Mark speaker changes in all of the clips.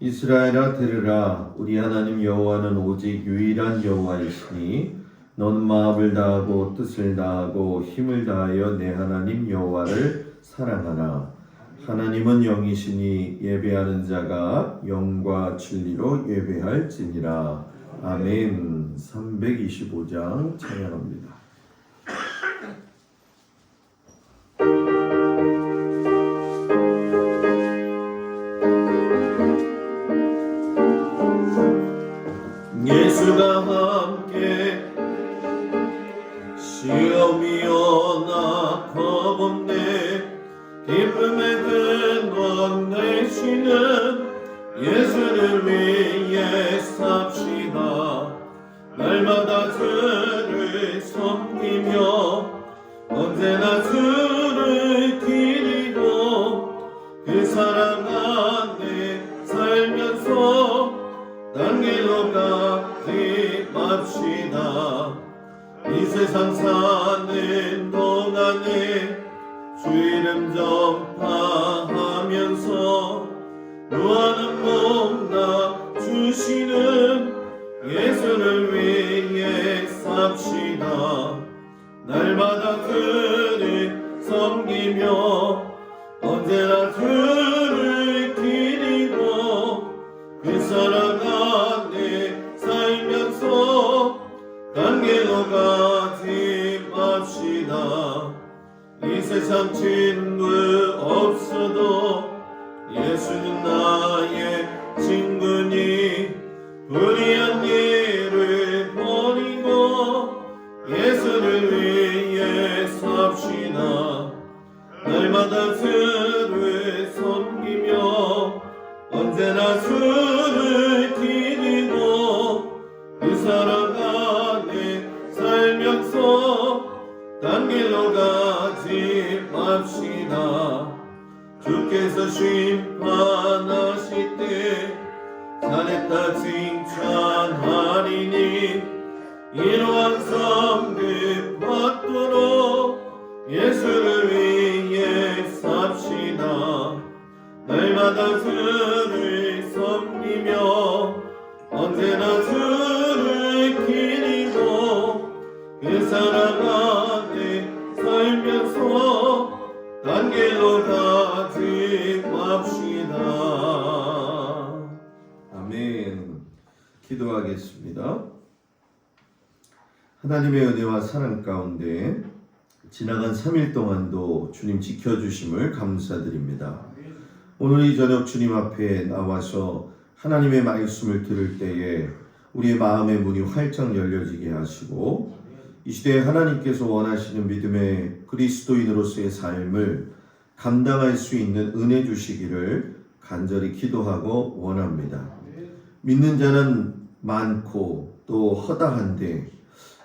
Speaker 1: 이스라엘아 들으라. 우리 하나님 여호와는 오직 유일한 여호와이시니 너는 마음을 다하고 뜻을 다하고 힘을 다하여 내 하나님 여호와를 사랑하라. 하나님은 영이시니 예배하는 자가 영과 진리로 예배할지니라. 아멘. 325장 찬양합니다. 예수가 함께 시험이 오나 겁없네. 기쁨의 근원 되시는 예수를 위해 삽시다. 날마다 주를 섬기며 언제나 주를 기리고 그 사랑 안에 살면서 딴 길로 가지 맙시다. 이 세상 사는 동안에 주 이름 전파하면서 무한한 복나 주시는 예수를 위해 삽시다. 날마다 그를 섬기며 언제나 주를 기리고 그 사랑 안에 살면서 딴 길로 가지 맙시다. 이 세상 친구 없어도 예수는 나의 친구니 불의한 일을 버리고 예수를 위해 삽시다. 날마다 주를 섬기며 언제나 주를 기리고 그 사랑 안에 살면서 딴 길로 가지 맙시다. 주께서 심판하실 때 잘했다 칭찬하리니 이러한 성급 받도록 예수를 위해 삽시다. 날마다 주를 섬기며 언제나 주를 기리고 그 사랑 안에 살면서 딴 길로 가지 맙시다. 아멘. 기도하겠습니다. 하나님의 은혜와 사랑 가운데 지나간 3일 동안도 주님 지켜주심을 감사드립니다. 오늘 이 저녁 주님 앞에 나와서 하나님의 말씀을 들을 때에 우리의 마음의 문이 활짝 열려지게 하시고 이 시대에 하나님께서 원하시는 믿음의 그리스도인으로서의 삶을 감당할 수 있는 은혜 주시기를 간절히 기도하고 원합니다. 믿는 자는 많고 또 허다한데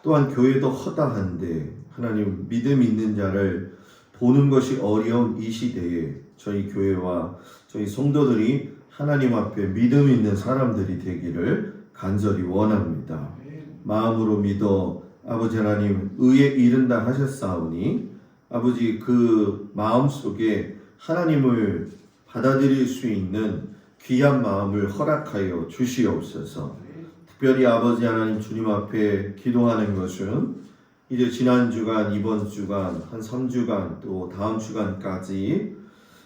Speaker 1: 또한 교회도 허다한데 하나님 믿음 있는 자를 보는 것이 어려운 이 시대에 저희 교회와 저희 성도들이 하나님 앞에 믿음 있는 사람들이 되기를 간절히 원합니다. 마음으로 믿어 아버지 하나님 의에 이른다 하셨사오니 아버지 그 마음속에 하나님을 받아들일 수 있는 귀한 마음을 허락하여 주시옵소서. 특별히 아버지 하나님 주님 앞에 기도하는 것은 이제 지난 주간, 이번 주간, 한 3주간 또 다음 주간까지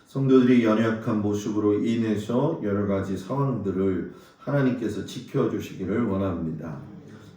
Speaker 1: 성도들이 연약한 모습으로 인해서 여러 가지 상황들을 하나님께서 지켜주시기를 원합니다.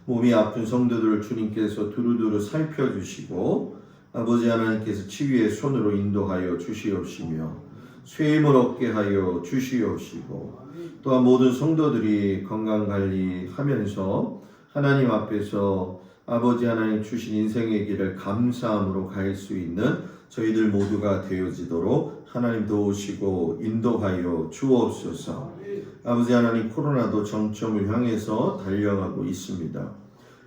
Speaker 1: 몸이 아픈 성도들을 주님께서 두루두루 살펴주시고 아버지 하나님께서 치유의 손으로 인도하여 주시옵시며 쇠임을 얻게 하여 주시옵시고 또한 모든 성도들이 건강관리하면서 하나님 앞에서 아버지 하나님 주신 인생의 길을 감사함으로 갈 수 있는 저희들 모두가 되어지도록 하나님 도우시고 인도하여 주옵소서. 아버지 하나님 코로나도 정점을 향해서 달려가고 있습니다.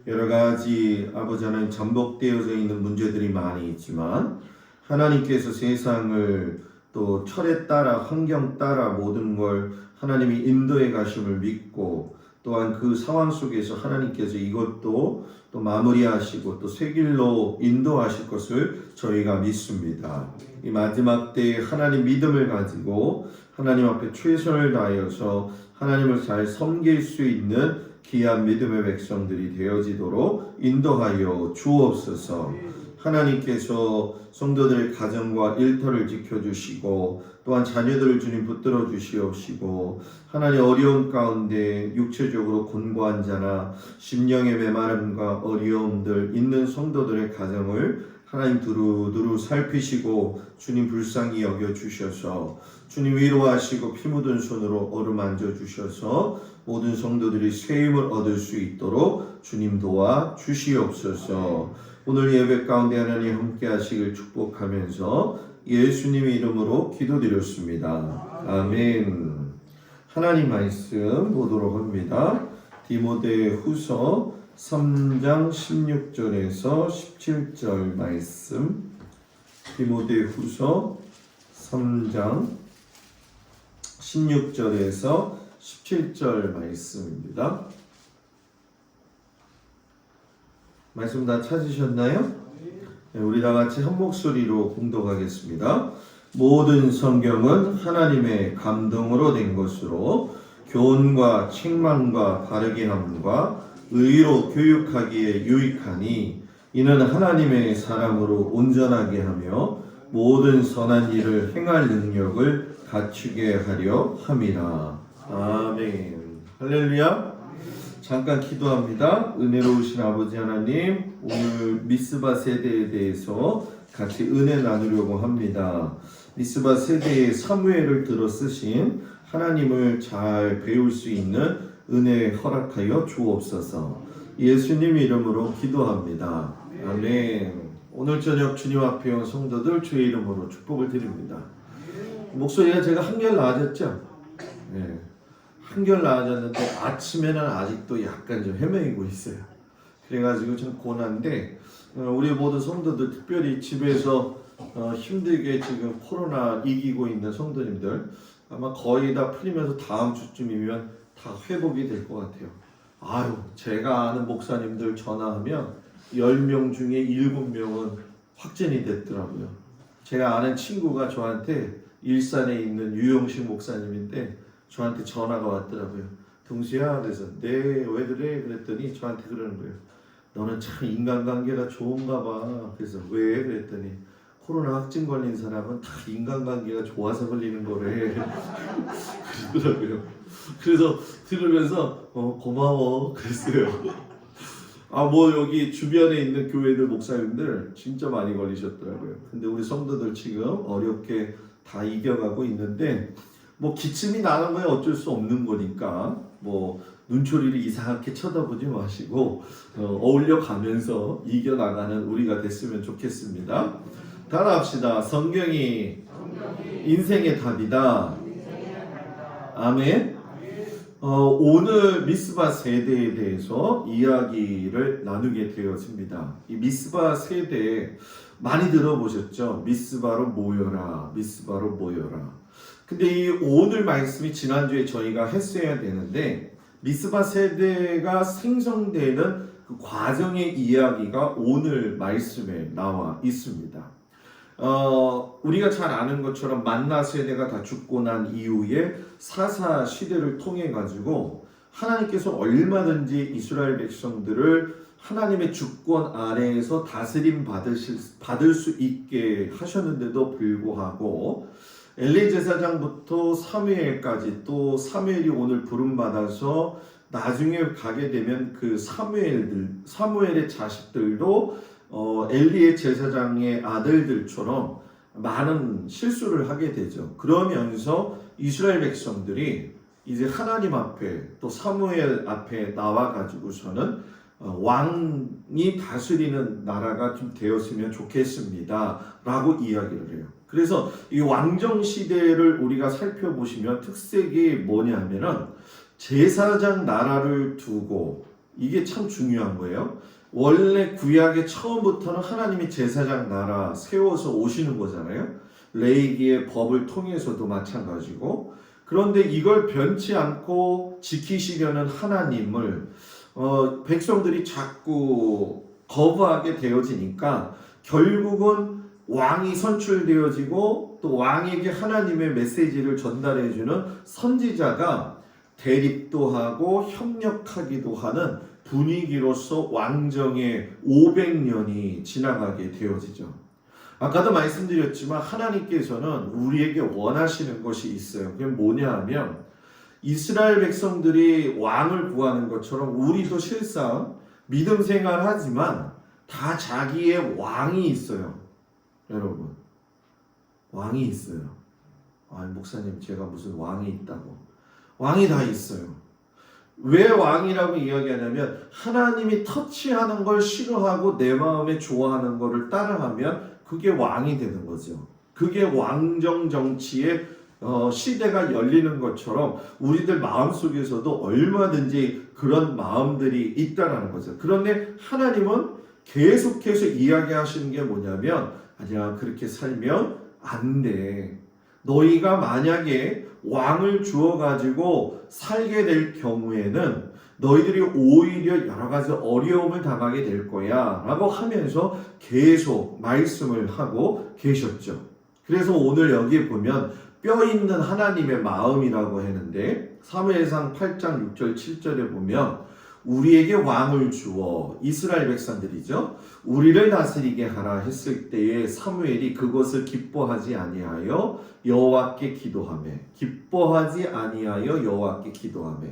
Speaker 1: 여러 가지 아버지 하나님 잠복되어져 있는 문제들이 많이 있지만 하나님께서 세상을 또 철에 따라 환경 따라 모든 걸 하나님이 인도해 가심을 믿고 또한 그 상황 속에서 하나님께서 이것도 또 마무리하시고 또 새 길로 인도하실 것을 저희가 믿습니다. 이 마지막 때에 하나님 믿음을 가지고 하나님 앞에 최선을 다하여서 하나님을 잘 섬길 수 있는 귀한 믿음의 백성들이 되어지도록 인도하여 주옵소서. 하나님께서 성도들의 가정과 일터를 지켜주시고 또한 자녀들을 주님 붙들어 주시옵시고 하나님 어려운 가운데 육체적으로 곤고한 자나 심령의 메마름과 어려움들 있는 성도들의 가정을 하나님 두루두루 살피시고 주님 불쌍히 여겨주셔서 주님 위로하시고 피 묻은 손으로 어루만져 주셔서 모든 성도들이 새 힘을 얻을 수 있도록 주님 도와 주시옵소서. 오늘 예배 가운데 하나님 함께 하시길 축복하면서 예수님의 이름으로 기도드렸습니다. 아멘. 하나님 말씀 보도록 합니다. 디모데후서 3장 16절에서 17절 말씀. 디모데후서 3장 16절에서 17절 말씀입니다. 말씀 다 찾으셨나요? 네, 우리 다 같이 한 목소리로 공독하겠습니다. 모든 성경은 하나님의 감동으로 된 것으로 교훈과 책망과 바르게 함과 의로 교육하기에 유익하니 이는 하나님의 사람으로 온전하게 하며 모든 선한 일을 행할 능력을 갖추게 하려 함이라. 아멘. 할렐루야. 잠깐 기도합니다. 은혜로우신 아버지 하나님, 오늘 미스바 세대에 대해서 같이 은혜 나누려고 합니다. 미스바 세대의 사무엘을 들어 쓰신 하나님을 잘 배울 수 있는 은혜 허락하여 주옵소서. 예수님 이름으로 기도합니다. 아멘. 오늘 저녁 주님 앞에 온 성도들 주의 이름으로 축복을 드립니다. 목소리가 제가 한결 나아졌죠? 네. 한결 나아졌는데 아침에는 아직도 약간 좀 헤매이고 있어요. 그래가지고 좀 고난데 우리 모든 성도들 특별히 집에서 힘들게 지금 코로나 이기고 있는 성도님들 아마 거의 다 풀리면서 다음 주쯤이면 다 회복이 될 것 같아요. 아유, 제가 아는 목사님들 전화하면 10명 중에 7명은 확진이 됐더라고요. 제가 아는 친구가 저한테 일산에 있는 유영식 목사님인데 저한테 전화가 왔더라고요. 동수야, 그래서 네, 왜 그래? 그랬더니 저한테 그러는 거예요. 너는 참 인간관계가 좋은가 봐. 그래서 왜? 그랬더니 코로나 확진 걸린 사람은 다 인간관계가 좋아서 걸리는 거래. 그러더라고요. 그래서 들으면서 고마워 그랬어요. 뭐 여기 주변에 있는 교회들 목사님들 진짜 많이 걸리셨더라고요. 근데 우리 성도들 지금 어렵게 다 이겨가고 있는데 뭐 기침이 나는 거에 어쩔 수 없는 거니까 뭐 눈초리를 이상하게 쳐다보지 마시고 어울려 가면서 이겨나가는 우리가 됐으면 좋겠습니다. 따라합시다. 성경이 인생의 답이다. 아멘. 오늘 미스바 세대에 대해서 이야기를 나누게 되었습니다. 이 미스바 세대 많이 들어보셨죠? 미스바로 모여라, 미스바로 모여라. 근데 이 오늘 말씀이 지난주에 저희가 했어야 되는데 미스바 세대가 생성되는 그 과정의 이야기가 오늘 말씀에 나와 있습니다. 우리가 잘 아는 것처럼 만나 세대가 다 죽고 난 이후에 사사 시대를 통해 가지고 하나님께서 얼마든지 이스라엘 백성들을 하나님의 주권 아래에서 다스림 받을 수 있게 하셨는데도 불구하고 엘리 제사장부터 사무엘까지 또 사무엘이 오늘 부름받아서 나중에 가게 되면 그 사무엘의 자식들도 엘리의 제사장의 아들들처럼 많은 실수를 하게 되죠. 그러면서 이스라엘 백성들이 이제 하나님 앞에 또 사무엘 앞에 나와 가지고서는 왕이 다스리는 나라가 좀 되었으면 좋겠습니다 라고 이야기를 해요. 그래서 이 왕정 시대를 우리가 살펴보시면 특색이 뭐냐면은 제사장 나라를 두고 이게 참 중요한 거예요. 원래 구약의 처음부터는 하나님이 제사장 나라 세워서 오시는 거잖아요. 레위기의 법을 통해서도 마찬가지고 그런데 이걸 변치 않고 지키시려는 하나님을 백성들이 자꾸 거부하게 되어지니까 결국은 왕이 선출되어지고 또 왕에게 하나님의 메시지를 전달해주는 선지자가 대립도 하고 협력하기도 하는 분위기로서 왕정의 500년이 지나가게 되어지죠. 아까도 말씀드렸지만 하나님께서는 우리에게 원하시는 것이 있어요. 그게 뭐냐 하면 이스라엘 백성들이 왕을 구하는 것처럼 우리도 실상 믿음 생활하지만 다 자기의 왕이 있어요. 여러분, 왕이 있어요. 목사님 제가 무슨 왕이 있다고. 왕이 다 있어요. 왜 왕이라고 이야기하냐면 하나님이 터치하는 걸 싫어하고 내 마음에 좋아하는 거를 따라하면 그게 왕이 되는 거죠. 그게 왕정 정치의 시대가 열리는 것처럼 우리들 마음속에서도 얼마든지 그런 마음들이 있다라는 거죠. 그런데 하나님은 계속해서 이야기하시는 게 뭐냐면 아니야, 그렇게 살면 안 돼. 너희가 만약에 왕을 주어가지고 살게 될 경우에는 너희들이 오히려 여러 가지 어려움을 당하게 될 거야 라고 하면서 계속 말씀을 하고 계셨죠. 그래서 오늘 여기에 보면 뼈 있는 하나님의 마음이라고 했는데 사무엘상 8장 6절 7절에 보면 우리에게 왕을 주어 이스라엘 백성들이죠. 우리를 다스리게 하라 했을 때에 사무엘이 그것을 기뻐하지 아니하여 여호와께 기도하며 기뻐하지 아니하여 여호와께 기도하며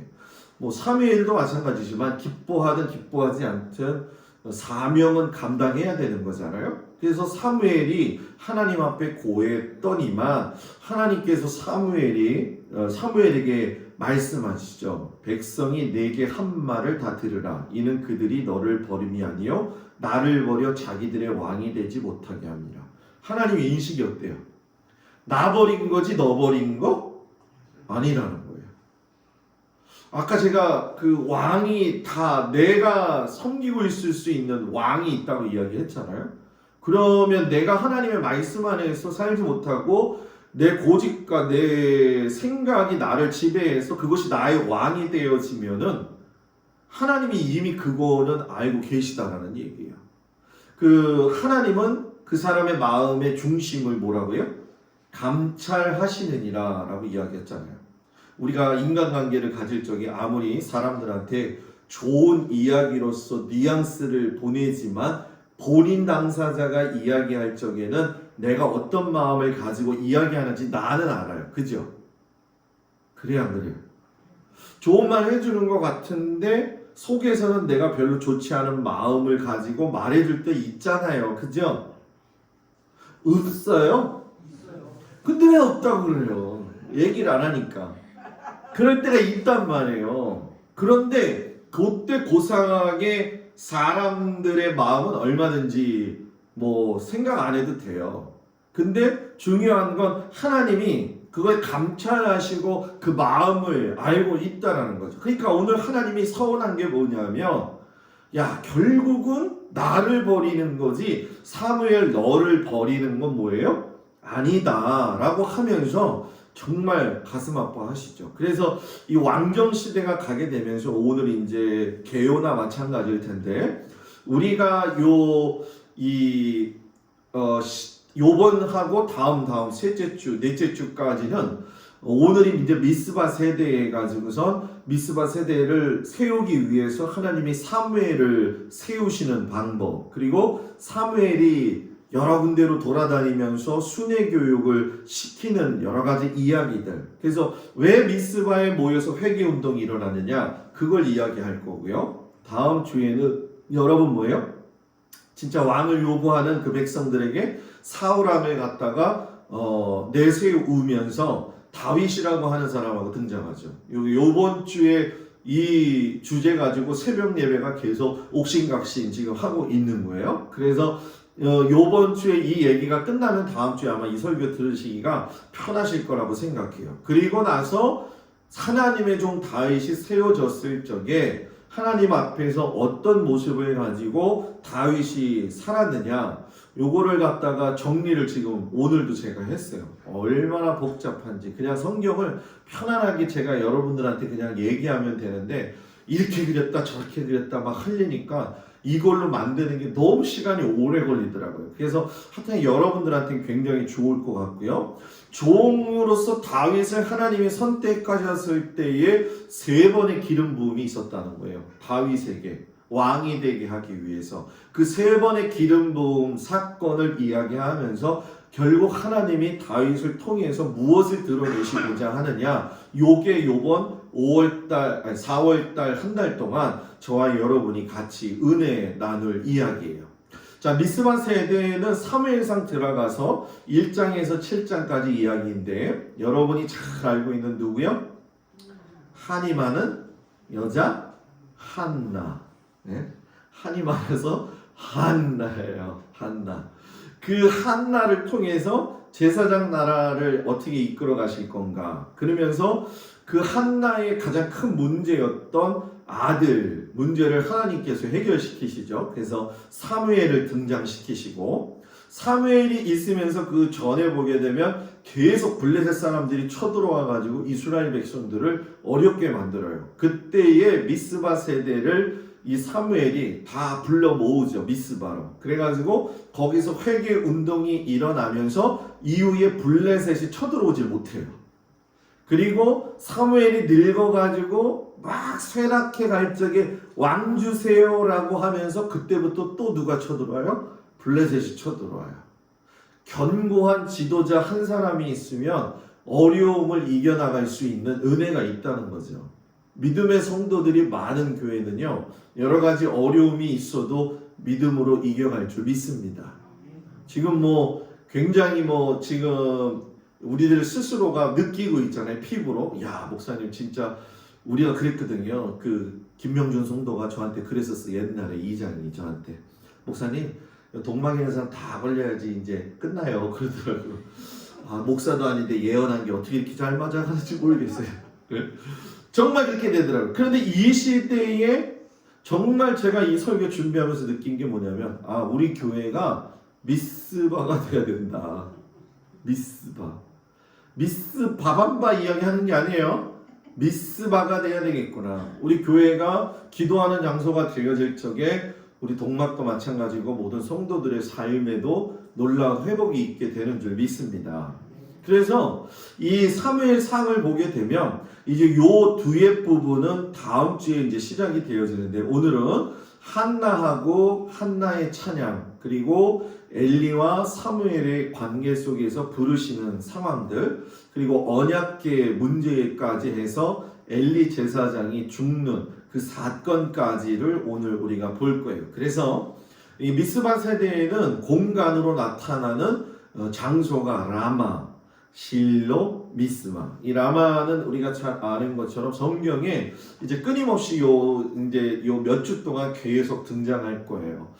Speaker 1: 사무엘도 마찬가지지만 기뻐하든 기뻐하지 않든 사명은 감당해야 되는 거잖아요. 그래서 사무엘이 하나님 앞에 고했더니만 하나님께서 사무엘에게 말씀하시죠. 백성이 내게 한 말을 다 들으라. 이는 그들이 너를 버림이 아니요 나를 버려 자기들의 왕이 되지 못하게 합니다. 하나님의 인식이 어때요? 나 버린 거지 너 버린 거? 아니라는 거예요. 아까 제가 그 왕이 다 내가 섬기고 있을 수 있는 왕이 있다고 이야기했잖아요. 그러면 내가 하나님의 말씀 안에서 살지 못하고 내 고집과 내 생각이 나를 지배해서 그것이 나의 왕이 되어지면은 하나님이 이미 그거는 알고 계시다라는 얘기예요. 하나님은 그 사람의 마음의 중심을 뭐라고요? 감찰하시느니라 라고 이야기했잖아요. 우리가 인간관계를 가질 적에 아무리 사람들한테 좋은 이야기로서 뉘앙스를 보내지만 본인 당사자가 이야기할 적에는 내가 어떤 마음을 가지고 이야기하는지 나는 알아요. 그죠? 그래야 안 그래요? 좋은 말 해주는 것 같은데 속에서는 내가 별로 좋지 않은 마음을 가지고 말해줄 때 있잖아요. 그죠? 없어요? 근데 왜 없다고 그래요? 얘기를 안 하니까. 그럴 때가 있단 말이에요. 그런데 그때 고상하게 사람들의 마음은 얼마든지 생각 안 해도 돼요. 근데 중요한 건 하나님이 그걸 감찰하시고 그 마음을 알고 있다라는 거죠. 그러니까 오늘 하나님이 서운한 게 뭐냐면 결국은 나를 버리는 거지 사무엘 너를 버리는 건 뭐예요? 아니다 라고 하면서 정말 가슴 아파하시죠. 그래서 이 왕정 시대가 가게 되면서 오늘 이제 개요나 마찬가지일 텐데 우리가 요번하고 다음 셋째 주, 넷째 주까지는 오늘이 이제 미스바 세대에 가지고선 미스바 세대를 세우기 위해서 하나님이 사무엘을 세우시는 방법, 그리고 사무엘이 여러 군데로 돌아다니면서 순회 교육을 시키는 여러 가지 이야기들. 그래서 왜 미스바에 모여서 회개 운동이 일어나느냐, 그걸 이야기할 거고요. 다음 주에는 여러분 뭐예요? 진짜 왕을 요구하는 그 백성들에게 사울왕을 갖다가 내세우면서 다윗이라고 하는 사람하고 등장하죠. 요번 주에 이 주제 가지고 새벽 예배가 계속 옥신각신 지금 하고 있는 거예요. 그래서 요번 주에 이 얘기가 끝나면 다음 주에 아마 이 설교 들으시기가 편하실 거라고 생각해요. 그리고 나서 하나님의 종 다윗이 세워졌을 적에 하나님 앞에서 어떤 모습을 가지고 다윗이 살았느냐, 요거를 갖다가 정리를 지금 오늘도 제가 했어요. 얼마나 복잡한지. 그냥 성경을 편안하게 제가 여러분들한테 그냥 얘기하면 되는데, 이렇게 그렸다 저렇게 그렸다 막 흘리니까 이걸로 만드는 게 너무 시간이 오래 걸리더라고요. 그래서 하여튼 여러분들한테는 굉장히 좋을 것 같고요. 종으로서 다윗을 하나님이 선택하셨을 때에 3번의 기름 부음이 있었다는 거예요. 다윗에게 왕이 되게 하기 위해서 그 3번의 기름 부음 사건을 이야기하면서 결국 하나님이 다윗을 통해서 무엇을 드러내시고자 하느냐, 요게 요번 4월달 한 달 동안 저와 여러분이 같이 은혜 나눌 이야기예요. 자, 미스바 세대는 사무엘상 들어가서 1장에서 7장까지 이야기인데, 여러분이 잘 알고 있는 누구요? 한이 많은 여자 한나. 네? 한이 많아서 한나예요. 한나. 그 한나를 통해서 제사장 나라를 어떻게 이끌어 가실 건가. 그러면서 그 한나의 가장 큰 문제였던 아들 문제를 하나님께서 해결시키시죠. 그래서 사무엘을 등장시키시고, 사무엘이 있으면서 그 전에 보게 되면 계속 블레셋 사람들이 쳐들어와 가지고 이스라엘 백성들을 어렵게 만들어요. 그때의 미스바 세대를 이 사무엘이 다 불러 모으죠. 미스바로. 그래가지고 거기서 회개 운동이 일어나면서 이후에 블레셋이 쳐들어오질 못해요. 그리고 사무엘이 늙어가지고 막 쇠락해 갈 적에 왕 주세요라고 하면서 그때부터 또 누가 쳐들어와요? 블레셋이 쳐들어와요. 견고한 지도자 한 사람이 있으면 어려움을 이겨나갈 수 있는 은혜가 있다는 거죠. 믿음의 성도들이 많은 교회는요, 여러 가지 어려움이 있어도 믿음으로 이겨갈 줄 믿습니다. 지금 굉장히 지금 우리들 스스로가 느끼고 있잖아요. 피부로. 야, 목사님 진짜 우리가 그랬거든요. 그 김명준 성도가 저한테 그랬었어. 옛날에 이장이 저한테. 목사님, 동방에 사람 다 걸려야지 이제 끝나요. 그러더라고요. 아, 목사도 아닌데 예언한 게 어떻게 이렇게 잘 맞아가는지 모르겠어요. 정말 그렇게 되더라고요. 그런데 이 시대에 정말 제가 이 설교 준비하면서 느낀 게 뭐냐면, 아, 우리 교회가 미스바가 돼야 된다. 미스바밤바 이야기하는 게 아니에요. 미스바가 돼야 되겠구나. 우리 교회가 기도하는 장소가 되어질 적에 우리 동막도 마찬가지고 모든 성도들의 삶에도 놀라운 회복이 있게 되는 줄 믿습니다. 그래서 이 사무엘상을 보게 되면 이제 요 뒤에 부분은 다음 주에 이제 시작이 되어지는데, 오늘은 한나하고 한나의 찬양, 그리고 엘리와 사무엘의 관계 속에서 부르시는 상황들, 그리고 언약궤 문제까지 해서 엘리 제사장이 죽는 그 사건까지를 오늘 우리가 볼 거예요. 그래서 이 미스바 세대에는 공간으로 나타나는 장소가 라마, 실로, 미스바. 이 라마는 우리가 잘 아는 것처럼 성경에 이제 끊임없이 요 몇 주 동안 계속 등장할 거예요.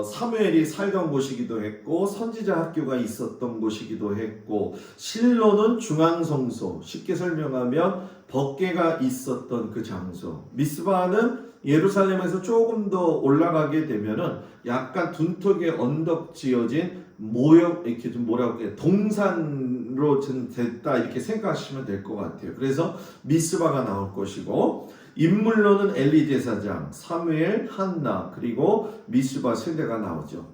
Speaker 1: 사무엘이 살던 곳이기도 했고, 선지자 학교가 있었던 곳이기도 했고, 실로는 중앙성소, 쉽게 설명하면 법궤가 있었던 그 장소. 미스바는 예루살렘에서 조금 더 올라가게 되면은 약간 둔턱에 언덕 지어진 모역, 이렇게 좀 동산으로 좀 됐다, 이렇게 생각하시면 될 것 같아요. 그래서 미스바가 나올 것이고, 인물로는 엘리 제사장, 사무엘, 한나, 그리고 미스바 세대가 나오죠.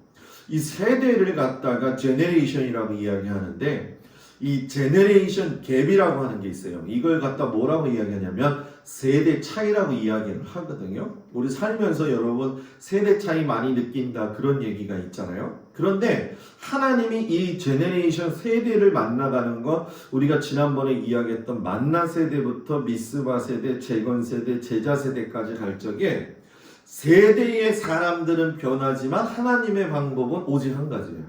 Speaker 1: 이 세대를 갖다가 제네레이션이라고 이야기하는데, 이 제네레이션 갭이라고 하는 게 있어요. 이걸 갖다 뭐라고 이야기하냐면 세대 차이라고 이야기를 하거든요. 우리 살면서 여러분 세대 차이 많이 느낀다, 그런 얘기가 있잖아요. 그런데 하나님이 이 제네레이션 세대를 만나가는 건 우리가 지난번에 이야기했던 만나 세대부터 미스바 세대, 재건 세대, 제자 세대까지 갈 적에 세대의 사람들은 변하지만 하나님의 방법은 오직 한 가지예요.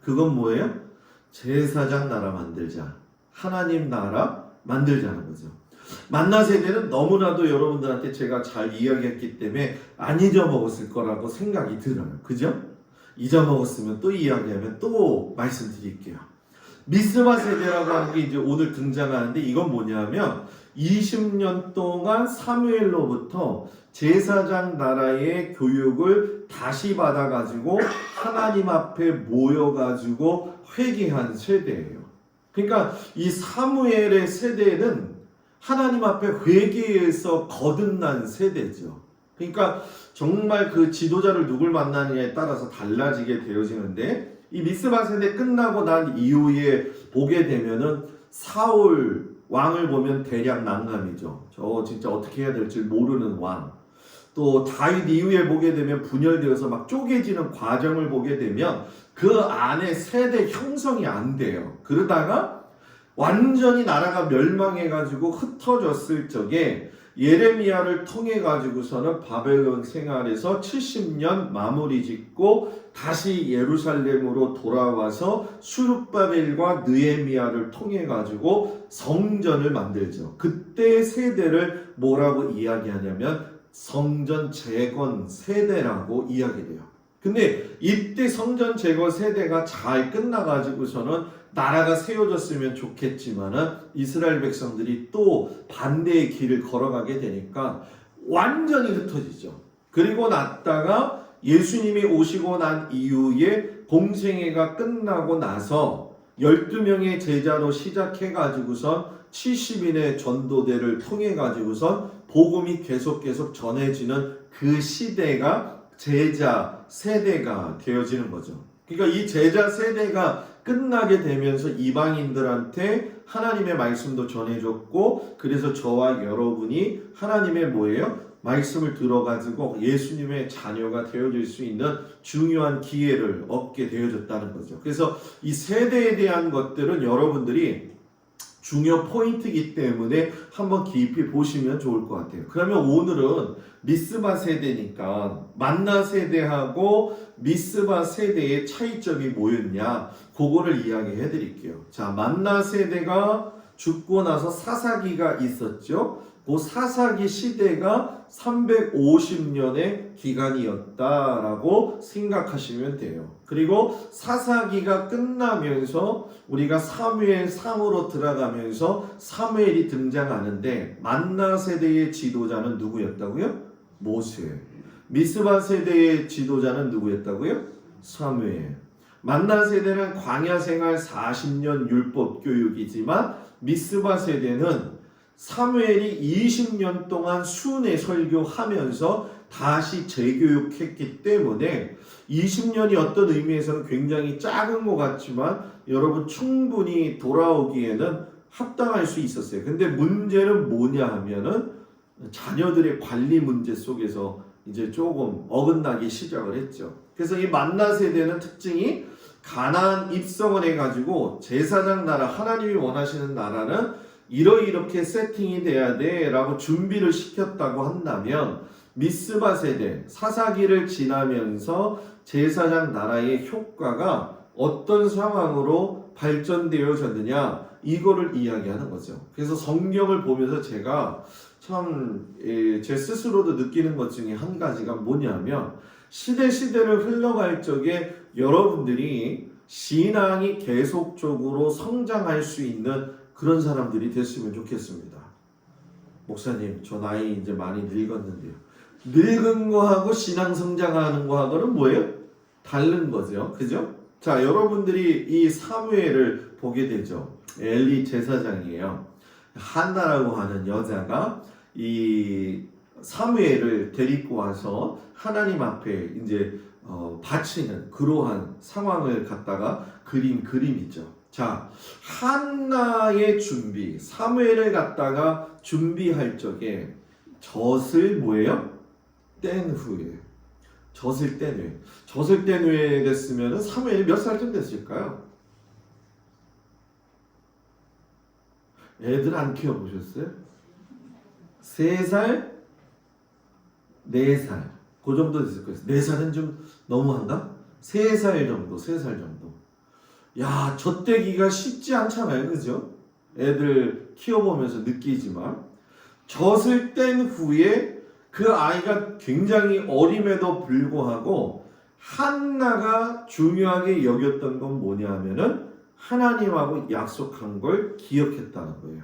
Speaker 1: 그건 뭐예요? 제사장 나라 만들자, 하나님 나라 만들자는 거죠. 만나 세대는 너무나도 여러분들한테 제가 잘 이야기했기 때문에 안 잊어먹었을 거라고 생각이 들어요. 그죠? 잊어먹었으면 또 이야기하면 또 말씀드릴게요. 미스바 세대라고 하는 게 이제 오늘 등장하는데 이건 뭐냐면 20년 동안 사무엘로부터 제사장 나라의 교육을 다시 받아가지고 하나님 앞에 모여가지고 회개한 세대예요. 그러니까 이 사무엘의 세대는 하나님 앞에 회개해서 거듭난 세대죠. 그러니까 정말 그 지도자를 누굴 만나느냐에 따라서 달라지게 되어지는데 이 미스바 세대 끝나고 난 이후에 보게 되면은 사울 왕을 보면 대략 난감이죠. 저 진짜 어떻게 해야 될지 모르는 왕. 또 다윗 이후에 보게 되면 분열되어서 막 쪼개지는 과정을 보게 되면 그 안에 세대 형성이 안 돼요. 그러다가 완전히 나라가 멸망해가지고 흩어졌을 적에 예레미야를 통해 가지고서는 바벨론 생활에서 70년 마무리 짓고 다시 예루살렘으로 돌아와서 수룹바벨과 느헤미야를 통해 가지고 성전을 만들죠. 그때 세대를 뭐라고 이야기하냐면 성전 재건 세대라고 이야기돼요. 근데 이때 성전 재건 세대가 잘 끝나가지고서는 나라가 세워졌으면 좋겠지만은 이스라엘 백성들이 또 반대의 길을 걸어가게 되니까 완전히 흩어지죠. 그리고 났다가 예수님이 오시고 난 이후에 공생애가 끝나고 나서 12명의 제자로 시작해가지고선 70인의 전도대를 통해가지고선 복음이 계속 전해지는 그 시대가 제자 세대가 되어지는 거죠. 그러니까 이 제자 세대가 끝나게 되면서 이방인들한테 하나님의 말씀도 전해줬고 그래서 저와 여러분이 하나님의 뭐예요? 말씀을 들어가지고 예수님의 자녀가 되어질 수 있는 중요한 기회를 얻게 되어졌다는 거죠. 그래서 이 세대에 대한 것들은 여러분들이 중요 포인트이기 때문에 한번 깊이 보시면 좋을 것 같아요. 그러면 오늘은 미스바 세대니까 만나 세대하고 미스바 세대의 차이점이 뭐였냐 그거를 이야기해 드릴게요. 자, 만나 세대가 죽고 나서 사사기가 있었죠. 그 사사기 시대가 350년의 기간이었다라고 생각하시면 돼요. 그리고 사사기가 끝나면서 우리가 사무엘 상으로 들어가면서 사무엘이 등장하는데 만나 세대의 지도자는 누구였다고요? 모세. 미스바 세대의 지도자는 누구였다고요? 사무엘. 만나 세대는 광야 생활 40년 율법 교육이지만 미스바 세대는 사무엘이 20년 동안 순회 설교하면서 다시 재교육했기 때문에 20년이 어떤 의미에서는 굉장히 작은 것 같지만 여러분 충분히 돌아오기에는 합당할 수 있었어요. 근데 문제는 뭐냐 하면은 자녀들의 관리 문제 속에서 이제 조금 어긋나기 시작을 했죠. 그래서 이 만나 세대는 특징이 가나안 입성을 해가지고 제사장 나라 하나님이 원하시는 나라는 이렇게 세팅이 돼야 돼 라고 준비를 시켰다고 한다면 미스바 세대 사사기를 지나면서 제사장 나라의 효과가 어떤 상황으로 발전되어졌느냐 이거를 이야기하는 거죠. 그래서 성경을 보면서 제가 참 제 스스로도 느끼는 것 중에 한 가지가 뭐냐면 시대를 흘러갈 적에 여러분들이 신앙이 계속적으로 성장할 수 있는 그런 사람들이 됐으면 좋겠습니다. 목사님, 저 나이 이제 많이 늙었는데요. 늙은 거하고 신앙 성장하는 거하고는 뭐예요? 다른 거죠. 그죠? 자, 여러분들이 이 사무엘을 보게 되죠. 엘리 제사장이에요. 한나라고 하는 여자가 이 사무엘을 데리고 와서 하나님 앞에 이제 바치는 그러한 상황을 갖다가 그린 그림이죠. 자, 한나의 준비, 사무엘을 갖다가 준비할 적에 젖을 뭐예요? 뗀 후에. 젖을 뗀 후에 됐으면 사무엘이 몇 살쯤 됐을까요? 애들 안 키워보셨어요? 3살? 4살 그 정도 됐을 거예요. 4살은 좀 너무한가? 3살 정도. 야, 젖대기가 쉽지 않잖아요. 그죠? 애들 키워보면서 느끼지만 젖을 뗀 후에 그 아이가 굉장히 어림에도 불구하고 한나가 중요하게 여겼던 건 뭐냐 하면은 하나님하고 약속한 걸 기억했다는 거예요.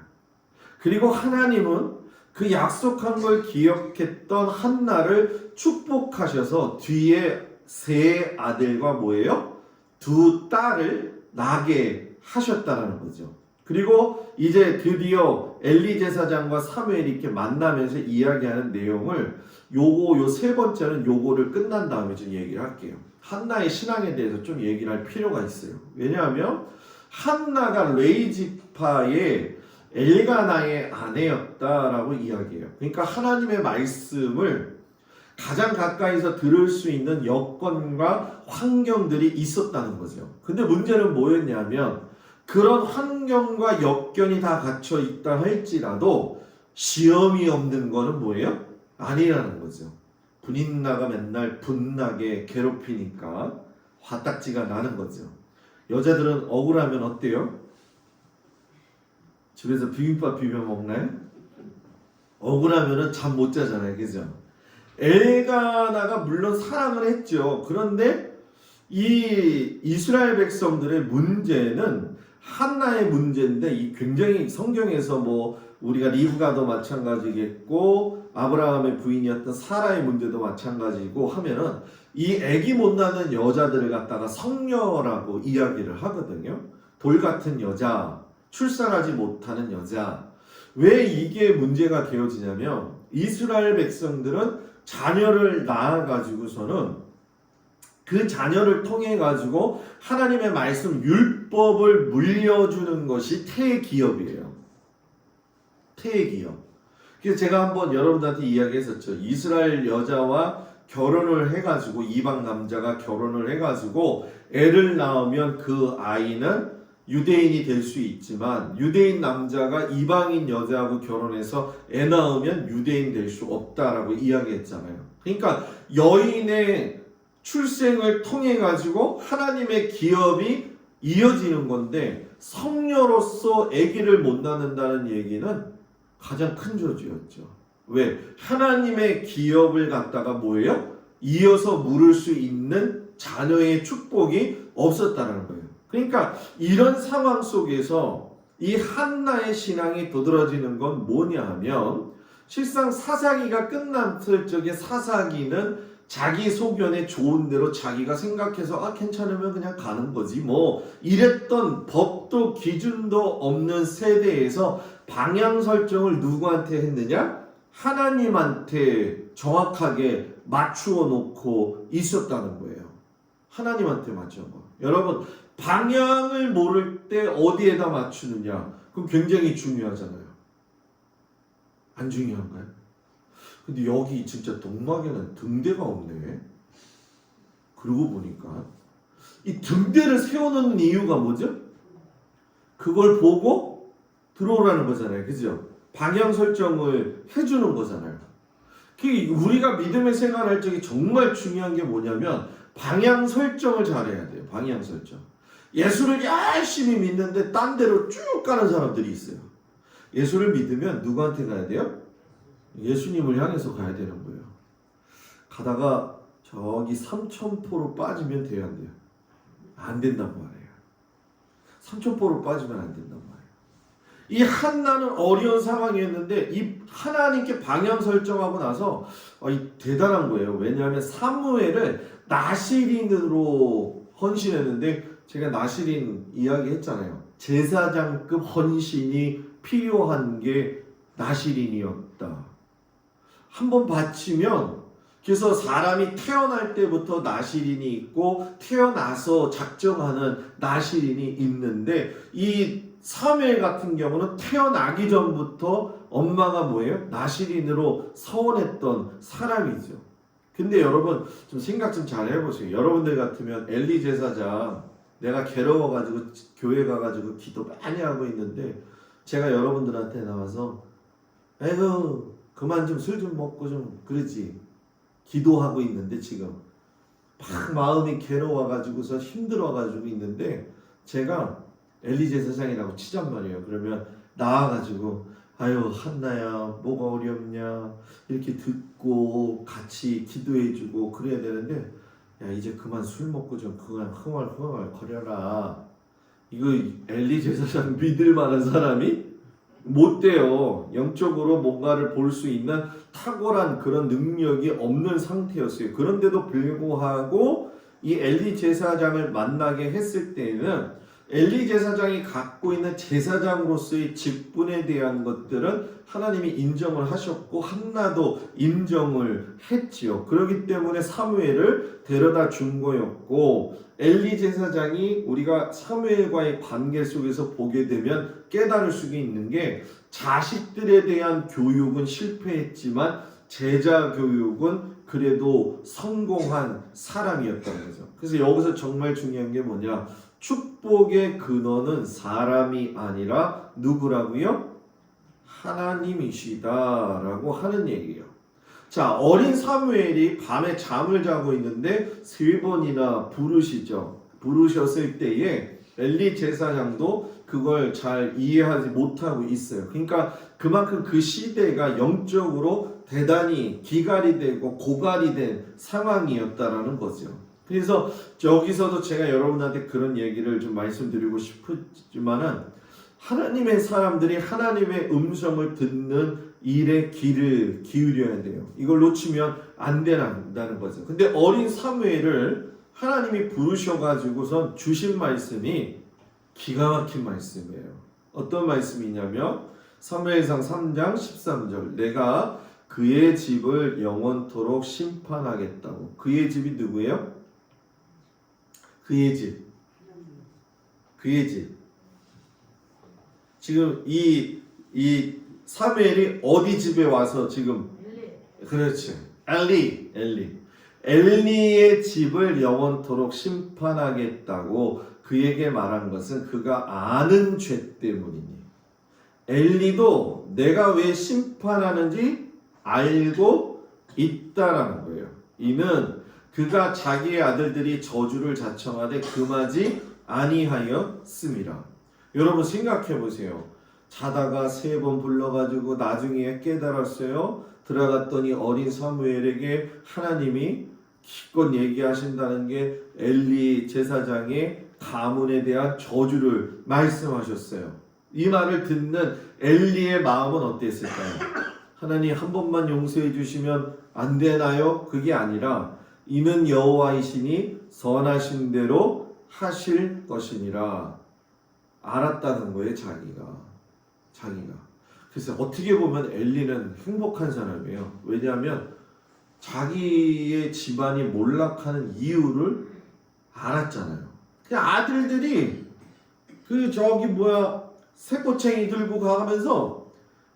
Speaker 1: 그리고 하나님은 그 약속한 걸 기억했던 한나를 축복하셔서 뒤에 세 아들과 뭐예요? 두 딸을 낳게 하셨다는 거죠. 그리고 이제 드디어 엘리 제사장과 사무엘이 이렇게 만나면서 이야기하는 내용을 요 세 번째는 요거를 끝난 다음에 좀 얘기를 할게요. 한나의 신앙에 대해서 좀 얘기를 할 필요가 있어요. 왜냐하면 한나가 레위 지파의 엘가나의 아내였다라고 이야기해요. 그러니까 하나님의 말씀을 가장 가까이서 들을 수 있는 여건과 환경들이 있었다는 거죠. 근데 문제는 뭐였냐면 그런 환경과 여건이 다 갖춰 있다 할지라도 시험이 없는 거는 뭐예요? 아니라는 거죠. 분인나가 맨날 분나게 괴롭히니까 화딱지가 나는 거죠. 여자들은 억울하면 어때요? 집에서 비빔밥 비벼 먹나요? 억울하면은 잠 못 자잖아요. 그죠? 엘가나가 물론 사랑을 했죠. 그런데 이 이스라엘 백성들의 문제는 한나의 문제인데 이 굉장히 성경에서 뭐 우리가 리브가도 마찬가지겠고 아브라함의 부인이었던 사라의 문제도 마찬가지고 하면은 이 아기 못 낳는 여자들을 갖다가 성녀라고 이야기를 하거든요. 돌 같은 여자, 출산하지 못하는 여자. 왜 이게 문제가 되어지냐면 이스라엘 백성들은 자녀를 낳아가지고서는 그 자녀를 통해 가지고 하나님의 말씀 율법을 물려주는 것이 태기업이에요. 태기업. 그래서 제가 한번 여러분들한테 이야기했었죠. 이스라엘 여자와 결혼을 해가지고 이방 남자가 결혼을 해가지고 애를 낳으면 그 아이는 유대인이 될 수 있지만 유대인 남자가 이방인 여자하고 결혼해서 애 낳으면 유대인 될 수 없다라고 이야기했잖아요. 그러니까 여인의 출생을 통해 가지고 하나님의 기업이 이어지는 건데 성녀로서 아기를 못 낳는다는 얘기는 가장 큰 저주였죠. 왜? 하나님의 기업을 갖다가 뭐예요? 이어서 물을 수 있는 자녀의 축복이 없었다는 거예요. 그러니까 이런 상황 속에서 이 한나의 신앙이 도드라지는 건 뭐냐 하면 실상 사사기가 끝났을 적에 사사기는 자기 소견에 좋은 대로 자기가 생각해서 괜찮으면 그냥 가는 거지 뭐 이랬던 법도 기준도 없는 세대에서 방향 설정을 누구한테 했느냐? 하나님한테 정확하게 맞추어 놓고 있었다는 거예요. 하나님한테 맞춘 거. 여러분 방향을 모를 때 어디에다 맞추느냐? 그럼 굉장히 중요하잖아요. 안 중요한가요? 근데 여기 진짜 동막에는 등대가 없네. 그러고 보니까 이 등대를 세워놓는 이유가 뭐죠? 그걸 보고 들어오라는 거잖아요. 그죠? 방향 설정을 해주는 거잖아요. 우리가 믿음의 생활할 적에 정말 중요한 게 뭐냐면 방향 설정을 잘해야 돼요. 방향 설정. 예수를 열심히 믿는데 딴 데로 쭉 가는 사람들이 있어요. 예수를 믿으면 누구한테 가야 돼요? 예수님을 향해서 가야 되는 거예요. 가다가 저기 삼천포로 빠지면 돼야 돼요. 안 된단 말이에요. 삼천포로 빠지면 안 된단 말이에요. 이 한나는 어려운 상황이었는데 이 하나님께 방향 설정하고 나서 대단한 거예요. 왜냐하면 사무엘을 나시린으로 헌신했는데 제가 나시린 이야기했잖아요. 제사장급 헌신이 필요한 게 나시린이었다. 한번 바치면 그래서 사람이 태어날 때부터 나시린이 있고 태어나서 작정하는 나시린이 있는데 이 사무엘 같은 경우는 태어나기 전부터 엄마가 뭐예요? 나시린으로 서원했던 사람이죠. 근데 여러분 좀 생각 좀 잘 해보세요. 여러분들 같으면 엘리 제사장 내가 괴로워가지고 교회 가가지고 기도 많이 하고 있는데 제가 여러분들한테 나와서 에휴 그만 좀 술 좀 먹고 좀 그러지 기도하고 있는데 지금 막 마음이 괴로워가지고서 힘들어가지고 있는데 제가 엘리 제사장이라고 치잔 말이에요. 그러면 나와가지고 아유 한나야 뭐가 어렵냐 이렇게 듣고 같이 기도해주고 그래야 되는데 야 이제 그만 술 먹고 좀 그만 흥얼흥얼 거려라 이거 엘리 제사장 믿을 만한 사람이 못 돼요. 영적으로 뭔가를 볼 수 있는 탁월한 그런 능력이 없는 상태였어요. 그런데도 불구하고 이 엘리 제사장을 만나게 했을 때에는 엘리 제사장이 갖고 있는 제사장으로서의 직분에 대한 것들은 하나님이 인정을 하셨고 한나도 인정을 했지요. 그렇기 때문에 사무엘을 데려다 준 거였고, 엘리 제사장이 우리가 사무엘과의 관계 속에서 보게 되면 깨달을 수 있는 게, 자식들에 대한 교육은 실패했지만 제자 교육은 그래도 성공한 사람이었다는 거죠. 그래서 여기서 정말 중요한 게 뭐냐? 축복의 근원은 사람이 아니라 누구라고요? 하나님이시다라고 하는 얘기예요. 자, 어린 사무엘이 밤에 잠을 자고 있는데 3번이나 부르셨을 때에 엘리 제사장도 그걸 잘 이해하지 못하고 있어요. 그러니까 그만큼 그 시대가 영적으로 대단히 기갈이 되고 고갈이 된 상황이었다라는 거죠. 그래서 여기서도 제가 여러분한테 그런 얘기를 좀 말씀드리고 싶지만은, 하나님의 사람들이 하나님의 음성을 듣는 일에 귀를 기울여야 돼요. 이걸 놓치면 안 된다는 거죠. 근데 어린 사무엘을 하나님이 부르셔가지고선 주신 말씀이 기가 막힌 말씀이에요. 어떤 말씀이냐면 사무엘상 3장 13절, 내가 그의 집을 영원토록 심판하겠다고. 그의 집이 누구예요? 그의 집. 지금 이 사무엘이 어디 집에 와서 지금, 그렇지, 엘리의 집을 영원토록 심판하겠다고 그에게 말한 것은 그가 아는 죄 때문이니, 엘리도 내가 왜 심판하는지 알고 있다라는 거예요. 이는 그가 자기의 아들들이 저주를 자청하되 금하지 아니하였음이라. 여러분 생각해 보세요. 자다가 3번 불러가지고 나중에 깨달았어요. 들어갔더니 어린 사무엘에게 하나님이 기껏 얘기하신다는 게 엘리 제사장의 가문에 대한 저주를 말씀하셨어요. 이 말을 듣는 엘리의 마음은 어땠을까요? 하나님 한 번만 용서해 주시면 안 되나요? 그게 아니라 이는 여호와이시니 선하신 대로 하실 것이니라 알았다는 거예요. 자기가. 그래서 어떻게 보면 엘리는 행복한 사람이에요. 왜냐하면 자기의 집안이 몰락하는 이유를 알았잖아요. 그 아들들이 새꼬챙이 들고 가면서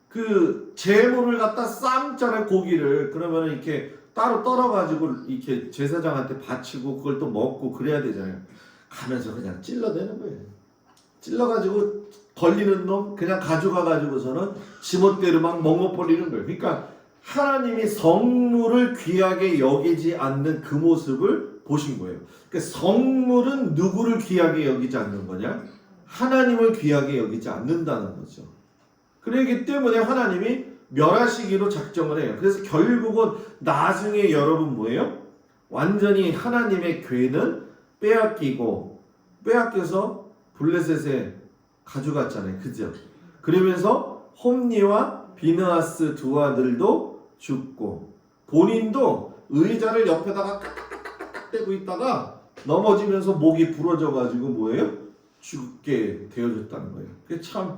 Speaker 1: 그 재물을 갖다 쌈잖아요. 고기를. 그러면 이렇게 따로 떨어가지고 이렇게 제사장한테 바치고 그걸 또 먹고 그래야 되잖아요. 가면서 그냥 찔러대는 거예요. 찔러가지고 걸리는 놈 그냥 가져가가지고서는 지멋대로 막 먹어버리는 거예요. 그러니까 하나님이 성물을 귀하게 여기지 않는 그 모습을 보신 거예요. 그러니까 성물은 누구를 귀하게 여기지 않는 거냐? 하나님을 귀하게 여기지 않는다는 거죠. 그렇기 때문에 하나님이 멸하시기로 작정을 해요. 그래서 결국은 나중에 여러분 뭐예요? 완전히 하나님의 괴는 빼앗겨서 블레셋에 가져갔잖아요. 그죠? 그러면서 홈니와 비느하스 2 아들도 죽고 본인도 의자를 옆에다가 깍깍깍깍 대고 있다가 넘어지면서 목이 부러져가지고 뭐예요? 죽게 되어졌다는 거예요. 그게 참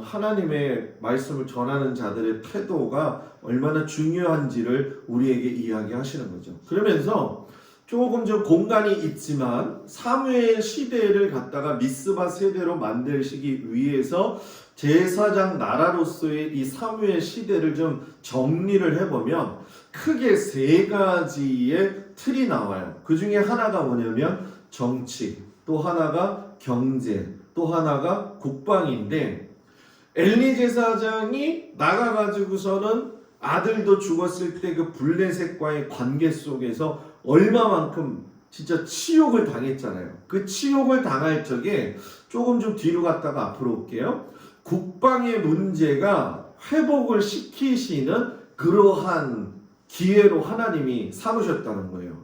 Speaker 1: 하나님의 말씀을 전하는 자들의 태도가 얼마나 중요한지를 우리에게 이야기하시는 거죠. 그러면서 조금 좀 공간이 있지만 사무엘 시대를 갖다가 미스바 세대로 만들시기 위해서 제사장 나라로서의 이 사무엘 시대를 좀 정리를 해보면 크게 3가지의 틀이 나와요. 그 중에 하나가 뭐냐면 정치, 또 하나가 경제, 또 하나가 국방인데, 엘리 제사장이 나가가지고서는 아들도 죽었을 때 그 블레셋과의 관계 속에서 얼마만큼 진짜 치욕을 당했잖아요. 그 치욕을 당할 적에 조금 좀 뒤로 갔다가 앞으로 올게요. 국방의 문제가 회복을 시키시는 그러한 기회로 하나님이 삼으셨다는 거예요.